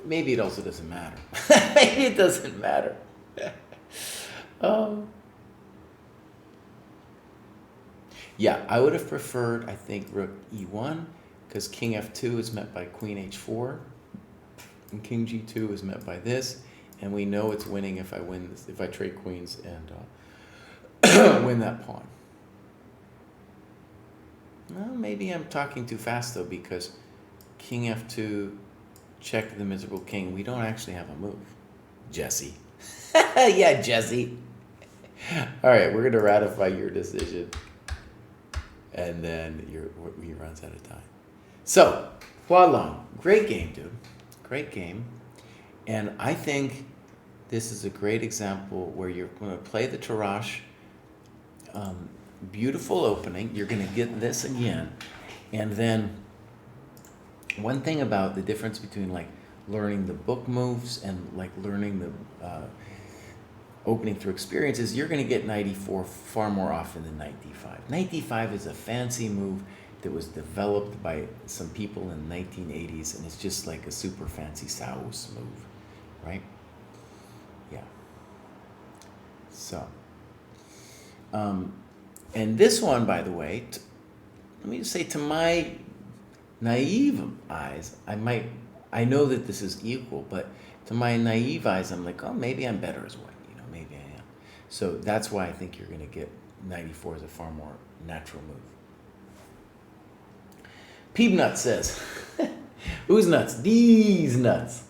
S1: Maybe it also doesn't matter. Maybe it doesn't matter. Yeah, I would have preferred, I think, rook e1, because king f2 is met by queen h4, and king g2 is met by this, and we know it's winning if I win this, if I trade queens and win that pawn. Well, maybe I'm talking too fast though, because king f2. Check the miserable king. We don't actually have a move. Jesse. Yeah, Jesse. All right, we're going to ratify your decision. And then he runs out of time. So, Hualong. Great game, dude. Great game. And I think this is a great example where you're going to play the Tarrasch. Beautiful opening. You're going to get this again. And then one thing about the difference between like learning the book moves and like learning the opening through experience is you're going to get knight e4 far more often than knight d5. Knight d5 is a fancy move that was developed by some people in the 1980s, and it's just like a super fancy Saus move, right? Yeah. So, and this one, by the way, let me just say, to my naive eyes, I know that this is equal, but to my naive eyes, I'm like, oh, maybe I'm better as white, maybe I am. So that's why I think you're going to get knight e4 as a far more natural move. Peebnut says, who's nuts? These nuts.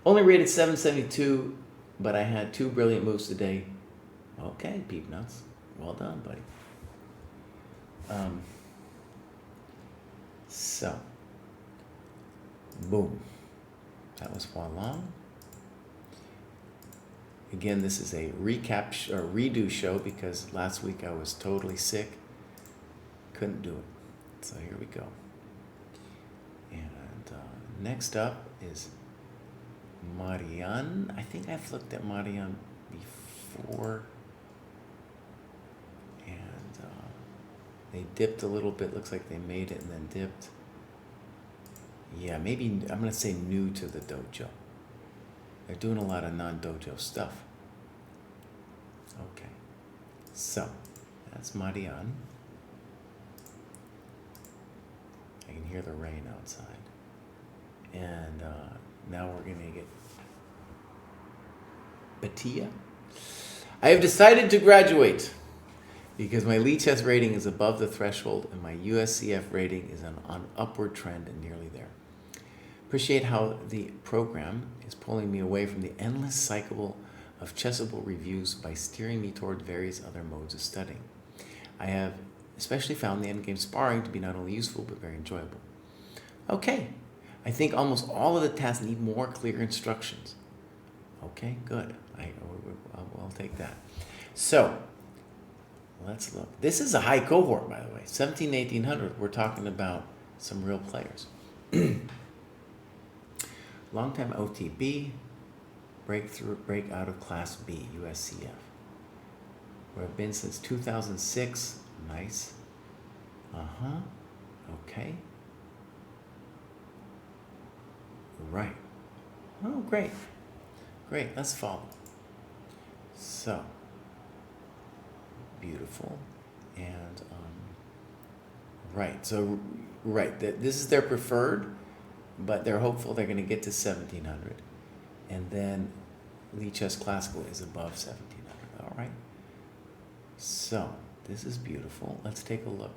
S1: Only rated 772, but I had 2 brilliant moves today. Okay, Peebnuts. Well done, buddy. So, boom. That was Hualong. Again, this is a recap or redo show because last week I was totally sick. Couldn't do it. So here we go. And Next up is Marianne. I think I've looked at Marianne before. And they dipped a little bit. Looks like they made it and then dipped. Yeah, maybe I'm going to say new to the dojo. They're doing a lot of non-dojo stuff. Okay. So, that's Marianne. I can hear the rain outside. And now we're going to get Batia. I have decided to graduate because my Lee chess rating is above the threshold and my USCF rating is on upward trend and nearly there. Appreciate how the program is pulling me away from the endless cycle of chessable reviews by steering me toward various other modes of studying. I have especially found the endgame sparring to be not only useful but very enjoyable. Okay, I think almost all of the tasks need more clear instructions. Okay, good. I'll take that. So, let's look. This is a high cohort, by the way. 17, 1800. We're talking about some real players. Long-time OTB, break out of Class B, USCF. Where I've been since 2006. Nice. Okay. Right. Oh, great. Great, let's follow. So, beautiful. And, right, so, right, this is their preferred, but they're hopeful they're going to get to 1700. And then Lee Chess Classical is above 1700, all right? So, this is beautiful. Let's take a look.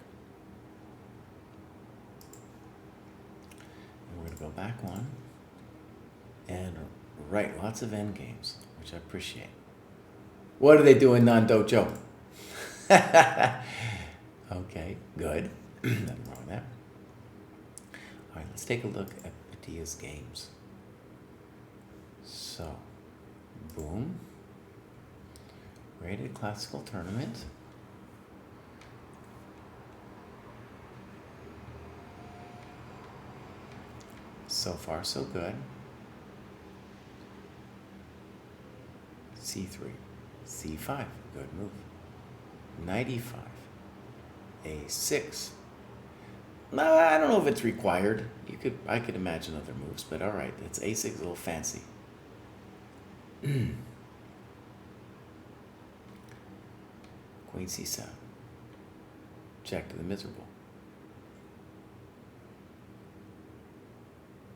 S1: And we're going to go back one. And, right, lots of end games, which I appreciate. What do they do in non-dojo? Okay, good. Nothing wrong with that. All right, let's take a look at Batia's games. So, boom. Rated classical tournament. So far, so good. C3, C5, good move. 95, A6. No, I don't know if it's required. I could imagine other moves, but all right, it's A6, a little fancy. Queen C7. Check to the miserable.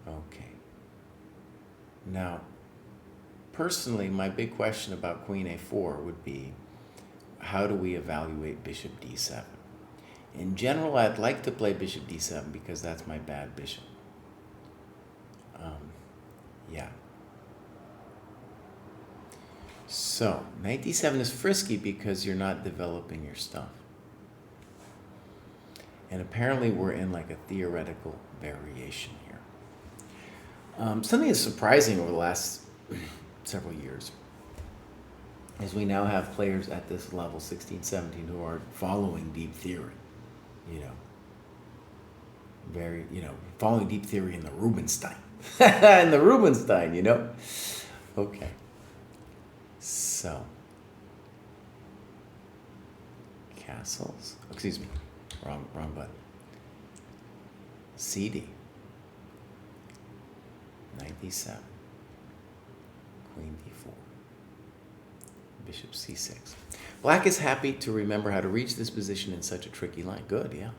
S1: Okay. Now, personally, my big question about Queen A4 would be, how do we evaluate Bishop D7? In general, I'd like to play Bishop D7 because that's my bad bishop. Yeah. So, Knight D7 is frisky because you're not developing your stuff. And apparently we're in like a theoretical variation here. Something that's surprising over the last several years is we now have players at this level, 16, 17, who are following deep theory, following deep theory in the Rubinstein. In the Rubinstein, Okay. So, castles, excuse me, wrong button. CD, Knight D7, Queen D4, Bishop C6. Black is happy to remember how to reach this position in such a tricky line. Good, yeah.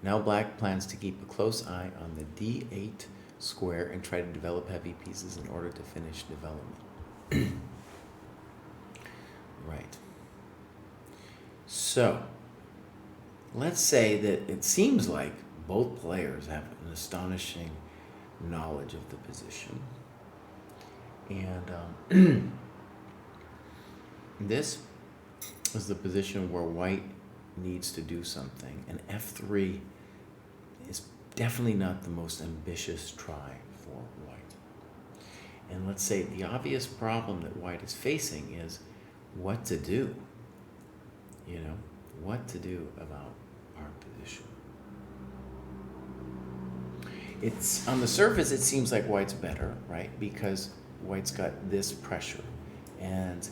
S1: Now Black plans to keep a close eye on the D8 square and try to develop heavy pieces in order to finish development. Right. So, let's say that it seems like both players have an astonishing knowledge of the position. And this is the position where White needs to do something. And F3 is definitely not the most ambitious try for White. And let's say the obvious problem that White is facing is what to do. What to do about our position. It's on the surface, it seems like white's better, right? Because white's got this pressure. And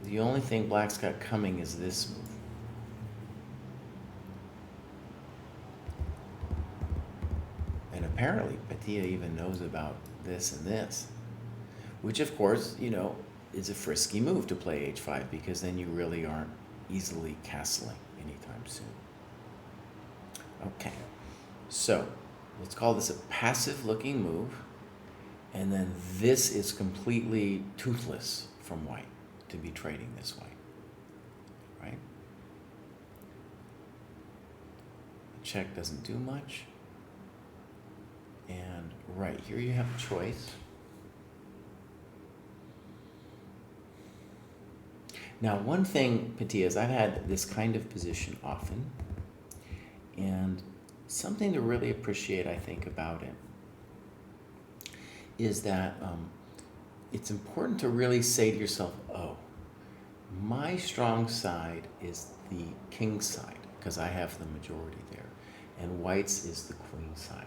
S1: the only thing black's got coming is this move. And apparently, Patia even knows about this and this, which of course, is a frisky move to play h5 because then you really aren't easily castling anytime soon. Okay, so let's call this a passive looking move. And then this is completely toothless from white to be trading this way, right? Check doesn't do much. And right here you have a choice. Now, one thing, Patia, is I've had this kind of position often, and something to really appreciate, I think, about it is that it's important to really say to yourself, oh, my strong side is the king side, because I have the majority there, and white's is the queen side.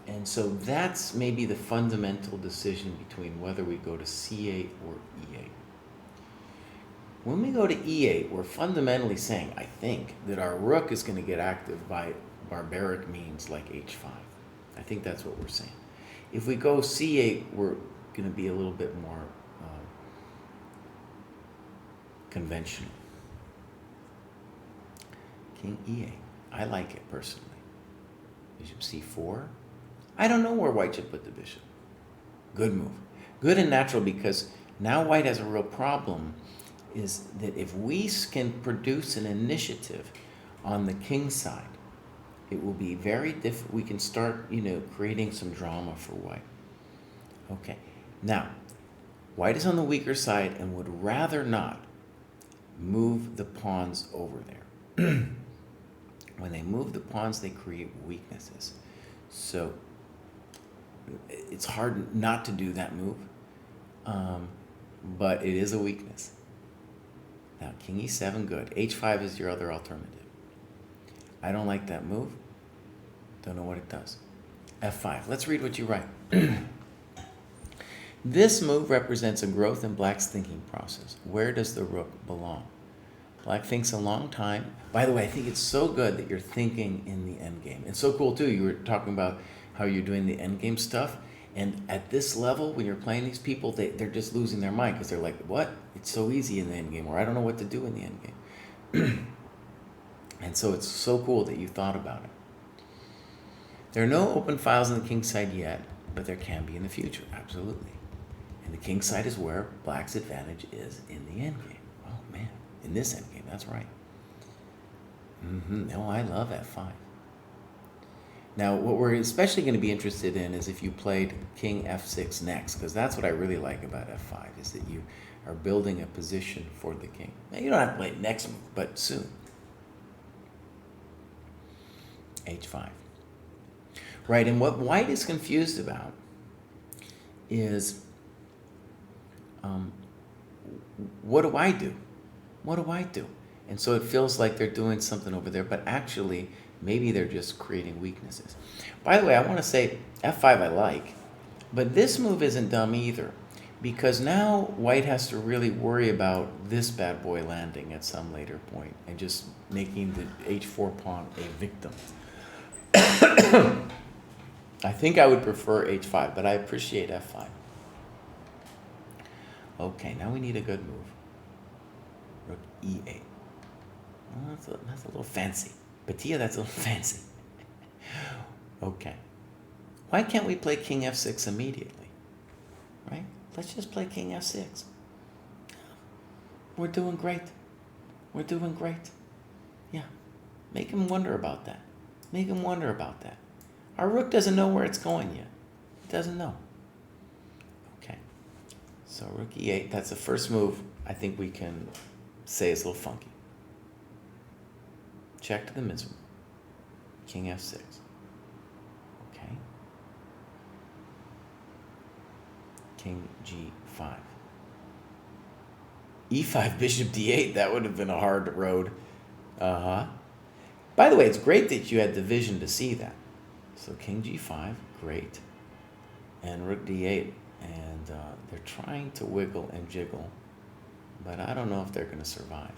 S1: And so that's maybe the fundamental decision between whether we go to c8 or e8. When we go to e8, we're fundamentally saying, I think, that our rook is going to get active by barbaric means like h5. I think that's what we're saying. If we go c8, we're going to be a little bit more conventional. King e8. I like it personally. Bishop c4. I don't know where white should put the bishop. Good move. Good and natural, because now white has a real problem, is that if we can produce an initiative on the king side, it will be very difficult. We can start, creating some drama for white. Okay. Now, white is on the weaker side and would rather not move the pawns over there. When they move the pawns, they create weaknesses. So it's hard not to do that move, but it is a weakness. Now, king e7, good. h5 is your other alternative. I don't like that move. Don't know what it does. f5. Let's read what you write. This move represents a growth in black's thinking process. Where does the rook belong? Black thinks a long time. By the way, I think it's so good that you're thinking in the endgame. It's so cool, too. You were talking about how you're doing the endgame stuff. And at this level, when you're playing these people, they're just losing their mind because they're like, what? It's so easy in the endgame, or I don't know what to do in the endgame. And so it's so cool that you thought about it. There are no open files on the king side yet, but there can be in the future, absolutely. And the king side is where black's advantage is in the endgame. Oh, man, in this endgame, that's right. Oh, I love f5. Now, what we're especially going to be interested in is if you played king f6 next, because that's what I really like about f5, is that you are building a position for the king. Now, you don't have to play it next move, but soon. h5. Right, and what white is confused about is, what do I do? What do I do? And so it feels like they're doing something over there, but actually, maybe they're just creating weaknesses. By the way, I want to say f5 I like, but this move isn't dumb either, because now white has to really worry about this bad boy landing at some later point and just making the h4 pawn a victim. I think I would prefer h5, but I appreciate f5. Okay, now we need a good move. Rook e8. Well, that's a little fancy. Patia, that's a little fancy. Okay. Why can't we play king f6 immediately? Right? Let's just play king f6. We're doing great. We're doing great. Yeah. Make him wonder about that. Make him wonder about that. Our rook doesn't know where it's going yet. It doesn't know. Okay. So rook e8, that's the first move I think we can say is a little funky. Check to the miserable. King f6. Okay. King g5. e5, bishop d8. That would have been a hard road. By the way, it's great that you had the vision to see that. So king g5, great. And rook d8. And they're trying to wiggle and jiggle. But I don't know if they're going to survive.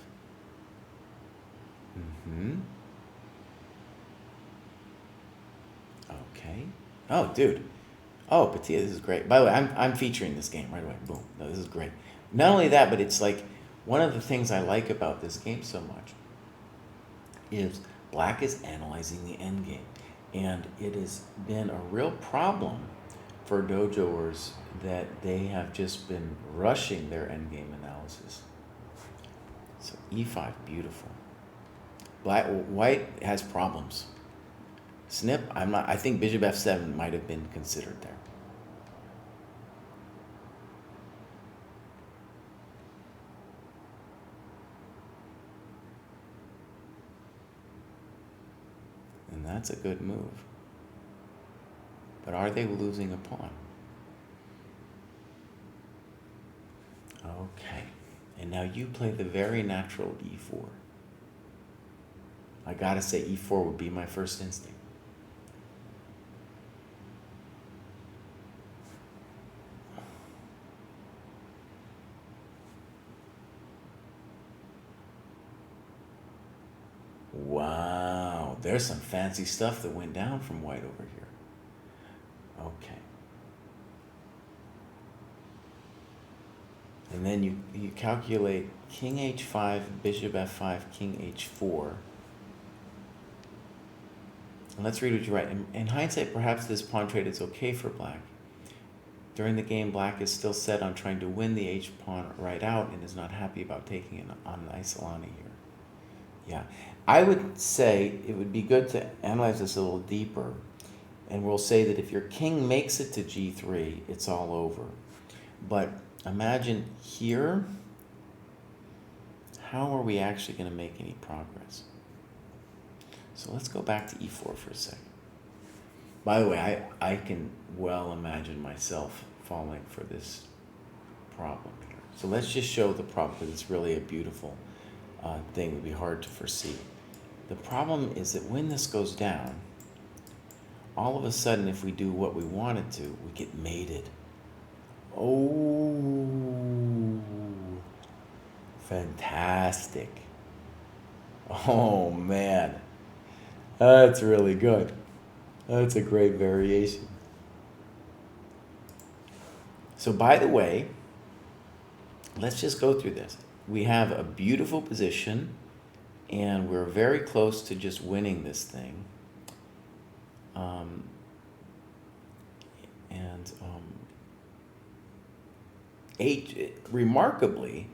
S1: Okay. Oh, dude. Oh, Patia, this is great. By the way, I'm featuring this game right away. Boom. No, this is great. Not only that, but it's like one of the things I like about this game so much is black is analyzing the endgame. And it has been a real problem for dojoers that they have just been rushing their endgame analysis. So e5, beautiful. White has problems. Snip, I think bishop f7 might have been considered there. And that's a good move. But are they losing a pawn? Okay. And now you play the very natural e4. I gotta say e4 would be my first instinct. Wow, there's some fancy stuff that went down from white over here. Okay. And then you calculate king h5, bishop f5, king h4. And let's read what you write. In hindsight, perhaps this pawn trade is okay for black. During the game, black is still set on trying to win the h-pawn right out and is not happy about taking it on Isolani here. Yeah, I would say it would be good to analyze this a little deeper. And we'll say that if your king makes it to g3, it's all over. But imagine here, how are we actually going to make any progress? So let's go back to e4 for a second. By the way, I can well imagine myself falling for this problem here. So let's just show the problem, because it's really a beautiful thing. It would be hard to foresee. The problem is that when this goes down, all of a sudden, if we do what we wanted to, we get mated. Oh, fantastic. Oh, man. That's really good. That's a great variation. So by the way, let's just go through this. We have a beautiful position, and we're very close to just winning this thing. Remarkably,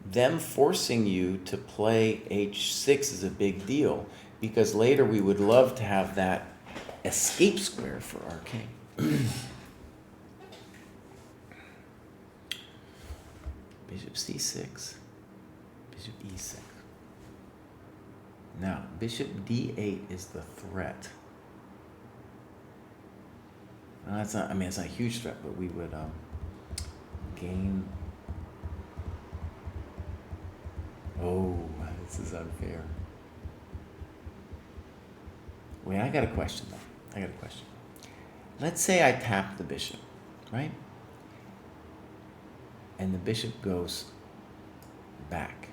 S1: them forcing you to play h6 is a big deal, because later we would love to have that escape square for our king. Bishop c6, bishop e6. Now, bishop d8 is the threat. Now, it's not a huge threat, but we would gain. Oh, this is unfair. Wait, I got a question though. Let's say I tap the bishop, right? And the bishop goes back.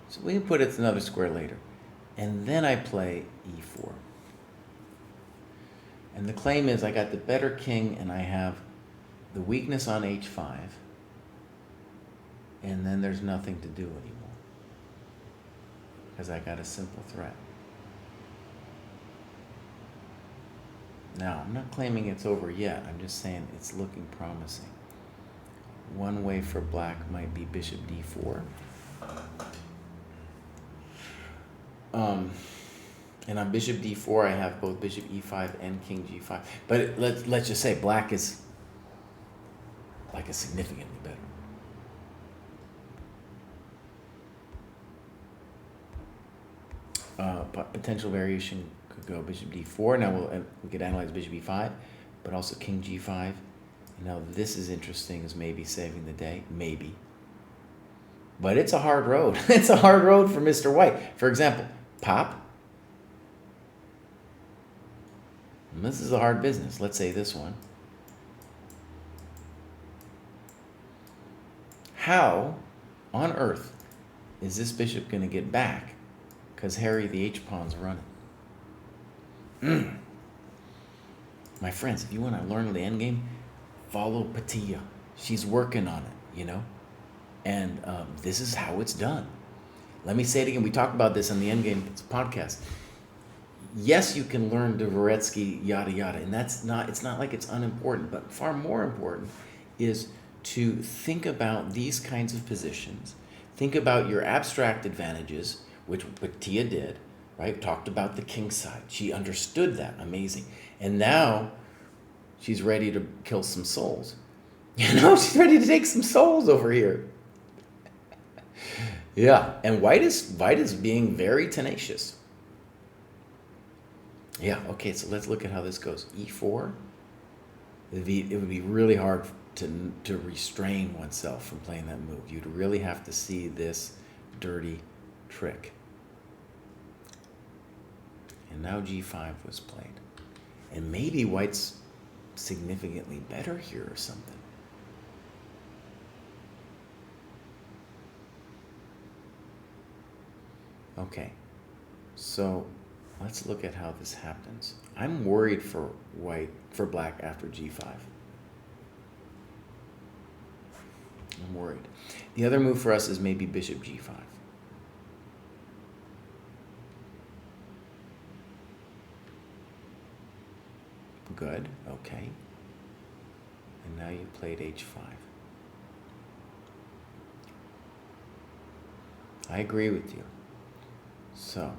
S1: So we can put it another square later. And then I play e4. And the claim is I got the better king and I have the weakness on h5. And then there's nothing to do anymore, because I got a simple threat. Now, I'm not claiming it's over yet. I'm just saying it's looking promising. One way for black might be bishop d4. And on bishop d4, I have both bishop e5 and king g5. But let's just say black is like a significantly better. Potential variation could go bishop d4. Now we could analyze bishop e5, but also king g5. And now this is interesting, is maybe saving the day. Maybe. But it's a hard road. It's a hard road for Mr. White. For example, pop. And this is a hard business. Let's say this one. How on earth is this bishop going to get back? Because Harry the H-pawn's running. My friends, if you want to learn the endgame, follow Patia. She's working on it, you know? And this is how it's done. Let me say it again. We talked about this on the Endgame podcast. Yes, you can learn Dvoretsky, yada, yada. And it's not like it's unimportant, but far more important is to think about these kinds of positions. Think about your abstract advantages, which Patia did, right? Talked about the king side. She understood that. Amazing. And now she's ready to kill some souls. You know, she's ready to take some souls over here. Yeah, and White is being very tenacious. Yeah, okay, so let's look at how this goes. E4. It would be really hard to restrain oneself from playing that move. You'd really have to see this dirty trick. And now G5 was played. And maybe White's significantly better here or something. Okay, so let's look at how this happens. I'm worried for black after G5. I'm worried. The other move for us is maybe bishop G5. Good, okay. And now you played H5. I agree with you. So,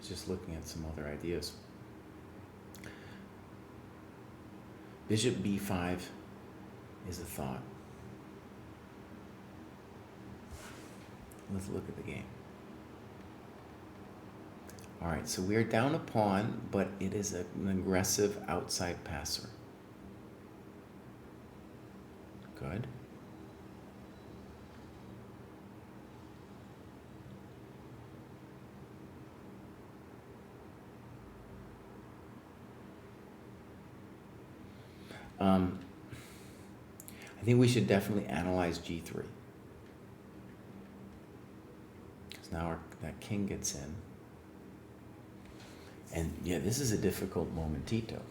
S1: just looking at some other ideas. Bishop B5 is a thought. Let's look at the game. All right, so we're down a pawn, but it is an aggressive outside passer. Good. I think we should definitely analyze G3. Because now that king gets in. And yeah, this is a difficult momentito.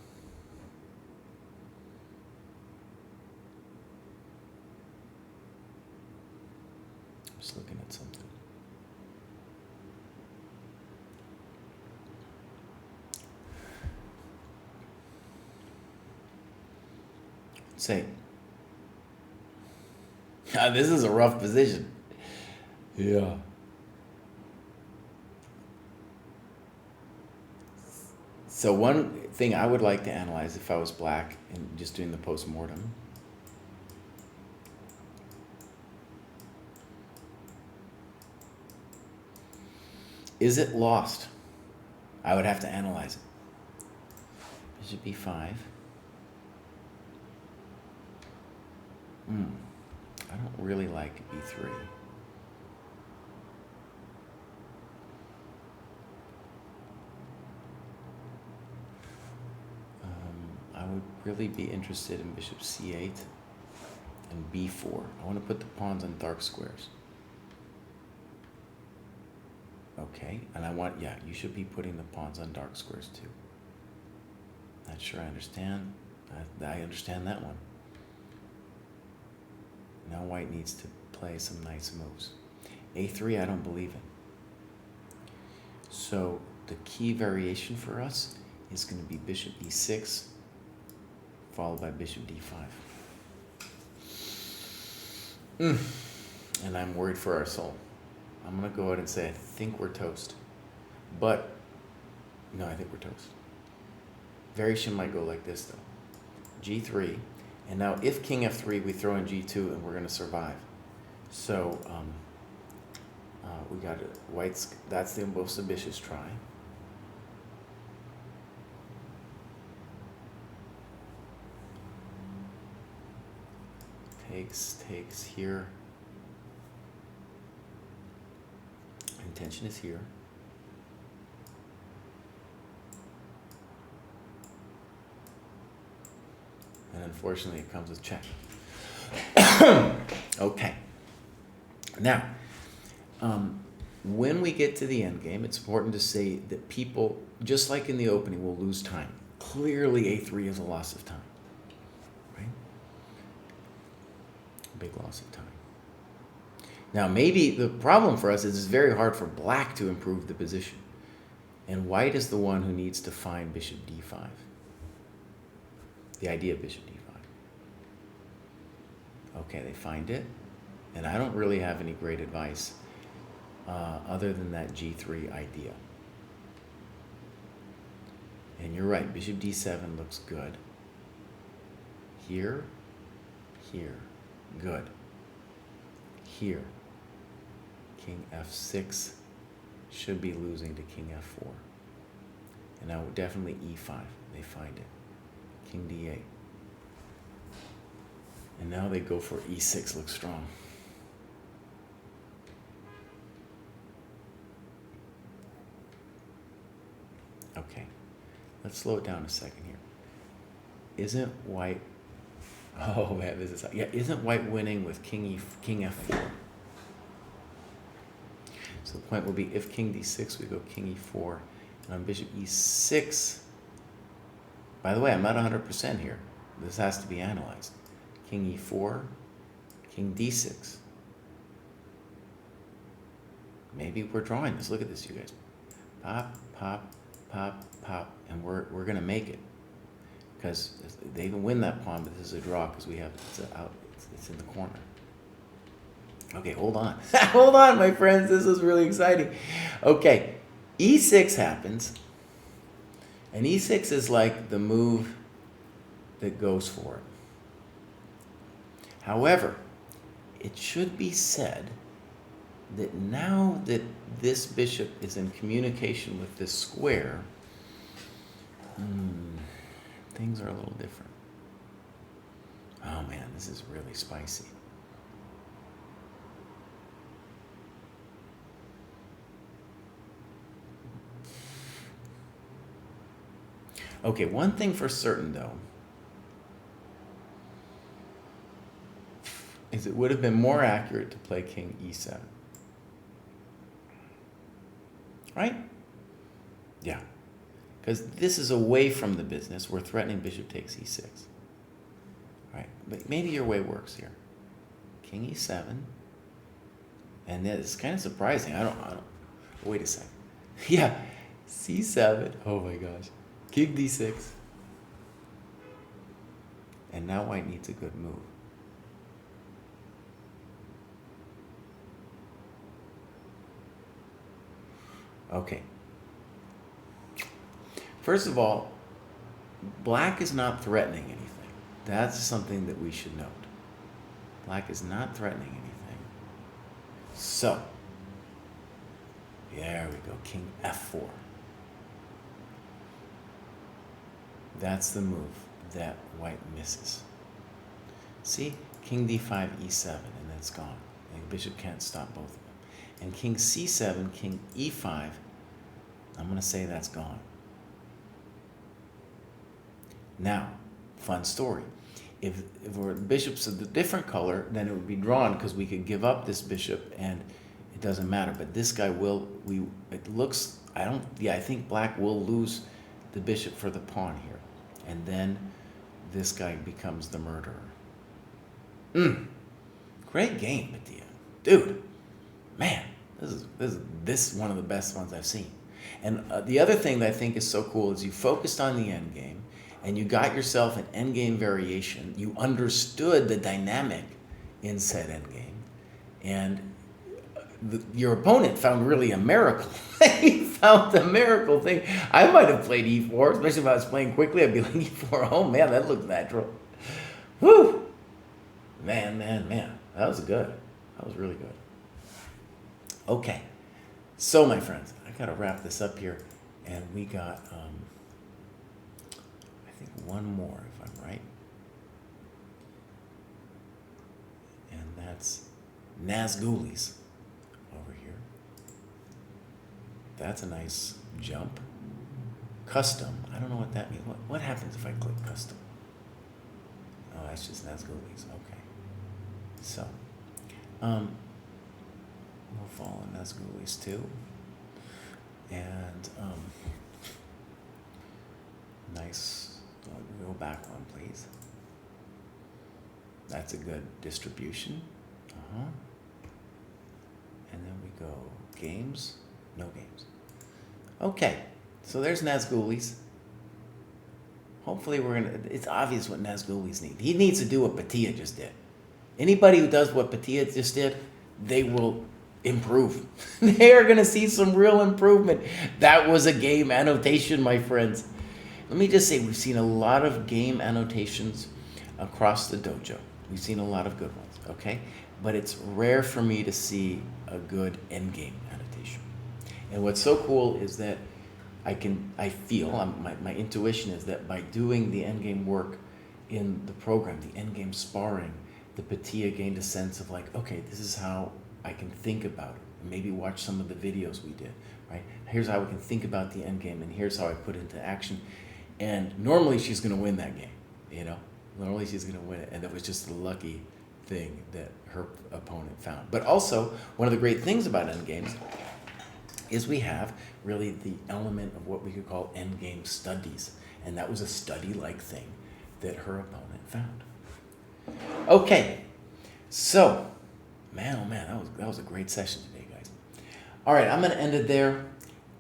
S1: Just looking at something. Say, this is a rough position. Yeah. So one thing I would like to analyze if I was black and just doing the post-mortem. Is it lost? I would have to analyze it. Bishop B5. I don't really like B3. I would really be interested in bishop C8 and B4. I want to put the pawns on dark squares. Okay, and I want, yeah, you should be putting the pawns on dark squares too. Not sure I understand. I understand that one. Now white needs to play some nice moves. A3, I don't believe in. So the key variation for us is going to be bishop E6, followed by bishop D5. And I'm worried for our soul. I'm going to go ahead and say I think we're toast. But, no, I think we're toast. Variation might go like this, though. G3. And now if king F3, we throw in G2 and we're going to survive. So we got white's, that's the most ambitious try. takes here. Intention is here. And unfortunately, it comes with check. Okay. Now, when we get to the end game, it's important to say that people, just like in the opening, will lose time. Clearly, a3 is a loss of time. Right? Big loss of time. Now, maybe the problem for us is it's very hard for black to improve the position. And white is the one who needs to find bishop d5. The idea of bishop d5. Okay, they find it. And I don't really have any great advice other than that g3 idea. And you're right, bishop d7 looks good. Here, good. Here, king f6 should be losing to king f4. And now definitely e5, they find it. King d8. And now they go for e6, looks strong. Okay, let's slow it down a second here. Isn't white, oh man, this is, yeah, isn't white winning with king f4? So the point will be if king d6, we go king e4, and on bishop e6, by the way, I'm not 100% here. This has to be analyzed. King e4, king d6. Maybe we're drawing this. Look at this, you guys. Pop, pop, pop, pop, and we're gonna make it. Because they can win that pawn, but this is a draw because we have it's in the corner. Okay, hold on. Hold on, my friends. This is really exciting. Okay, e6 happens. And e6 is like the move that goes for it. However, it should be said that now that this bishop is in communication with this square, things are a little different. Oh man, this is really spicy. Okay, one thing for certain though, is it would have been more accurate to play king e7. Right? Yeah. Because this is away from the business. We're threatening bishop takes e6. Right? But maybe your way works here. King e7. And then it's kind of surprising. I don't wait a second. Yeah. c7. Oh my gosh. King d6. And now white needs a good move. Okay. First of all, black is not threatening anything. That's something that we should note. Black is not threatening anything. So, there we go, king f4. That's the move that white misses. See, king d5, e7, and that's gone. And the bishop can't stop both of them. And king c7, king e5, I'm going to say that's gone. Now, fun story. If our bishop's of a different color, then it would be drawn because we could give up this bishop and it doesn't matter. But this guy will, I think black will lose the bishop for the pawn here. And then this guy becomes the murderer. Great game at the end. Dude, man, this is one of the best ones I've seen. And the other thing that I think is so cool is you focused on the end game and you got yourself an end game variation. You understood the dynamic in said end game. And your opponent found really a miracle. He found the miracle thing. I might have played e4, especially if I was playing quickly. I'd be like, e4, oh man, that looks natural. Woo! Man. That was good. That was really good. Okay. So, my friends, I got to wrap this up here. And we got, I think, one more, if I'm right. That's Nazguli's over here. That's a nice jump. Custom. I don't know what that means. What happens if I click custom? Oh, that's just Nazguli's. Okay. So, we'll follow Nazguli's too. And nice. Go back one, please. That's a good distribution. And then we go games. No games. Okay. So there's Nazguli's. Hopefully it's obvious what Nazguli's need. He needs to do what Patia just did. Anybody who does what Patia just did, they will improve. They are going to see some real improvement. That was a game annotation, my friends. Let me just say, we've seen a lot of game annotations across the dojo. We've seen a lot of good ones, okay? But it's rare for me to see a good endgame annotation. And what's so cool is that my intuition is that by doing the endgame work in the program, the endgame sparring, the Patia gained a sense of like, okay, this is how I can think about it. And maybe watch some of the videos we did, right? Here's how we can think about the endgame, and here's how I put it into action. And normally she's going to win that game, you know? Normally she's going to win it, and that was just the lucky thing that her opponent found. But also, one of the great things about endgames is we have really the element of what we could call endgame studies. And that was a study-like thing that her opponent found. Okay, so, man, oh man, that was a great session today, guys. All right, I'm going to end it there.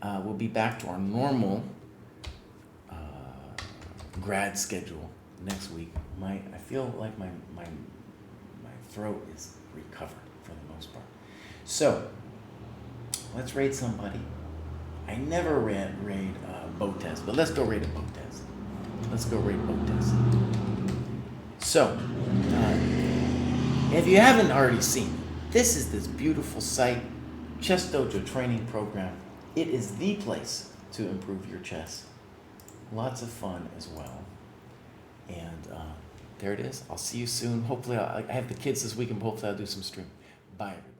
S1: We'll be back to our normal grad schedule next week. I feel like my throat is recovered for the most part. So, let's raid somebody. I never raid Botes, but let's go raid a Botes. Let's go raid Botes. So, if you haven't already seen, this is this beautiful site, Chess Dojo training program. It is the place to improve your chess. Lots of fun as well. And there it is. I'll see you soon. Hopefully, I have the kids this weekend, but hopefully I'll do some stream. Bye, everybody.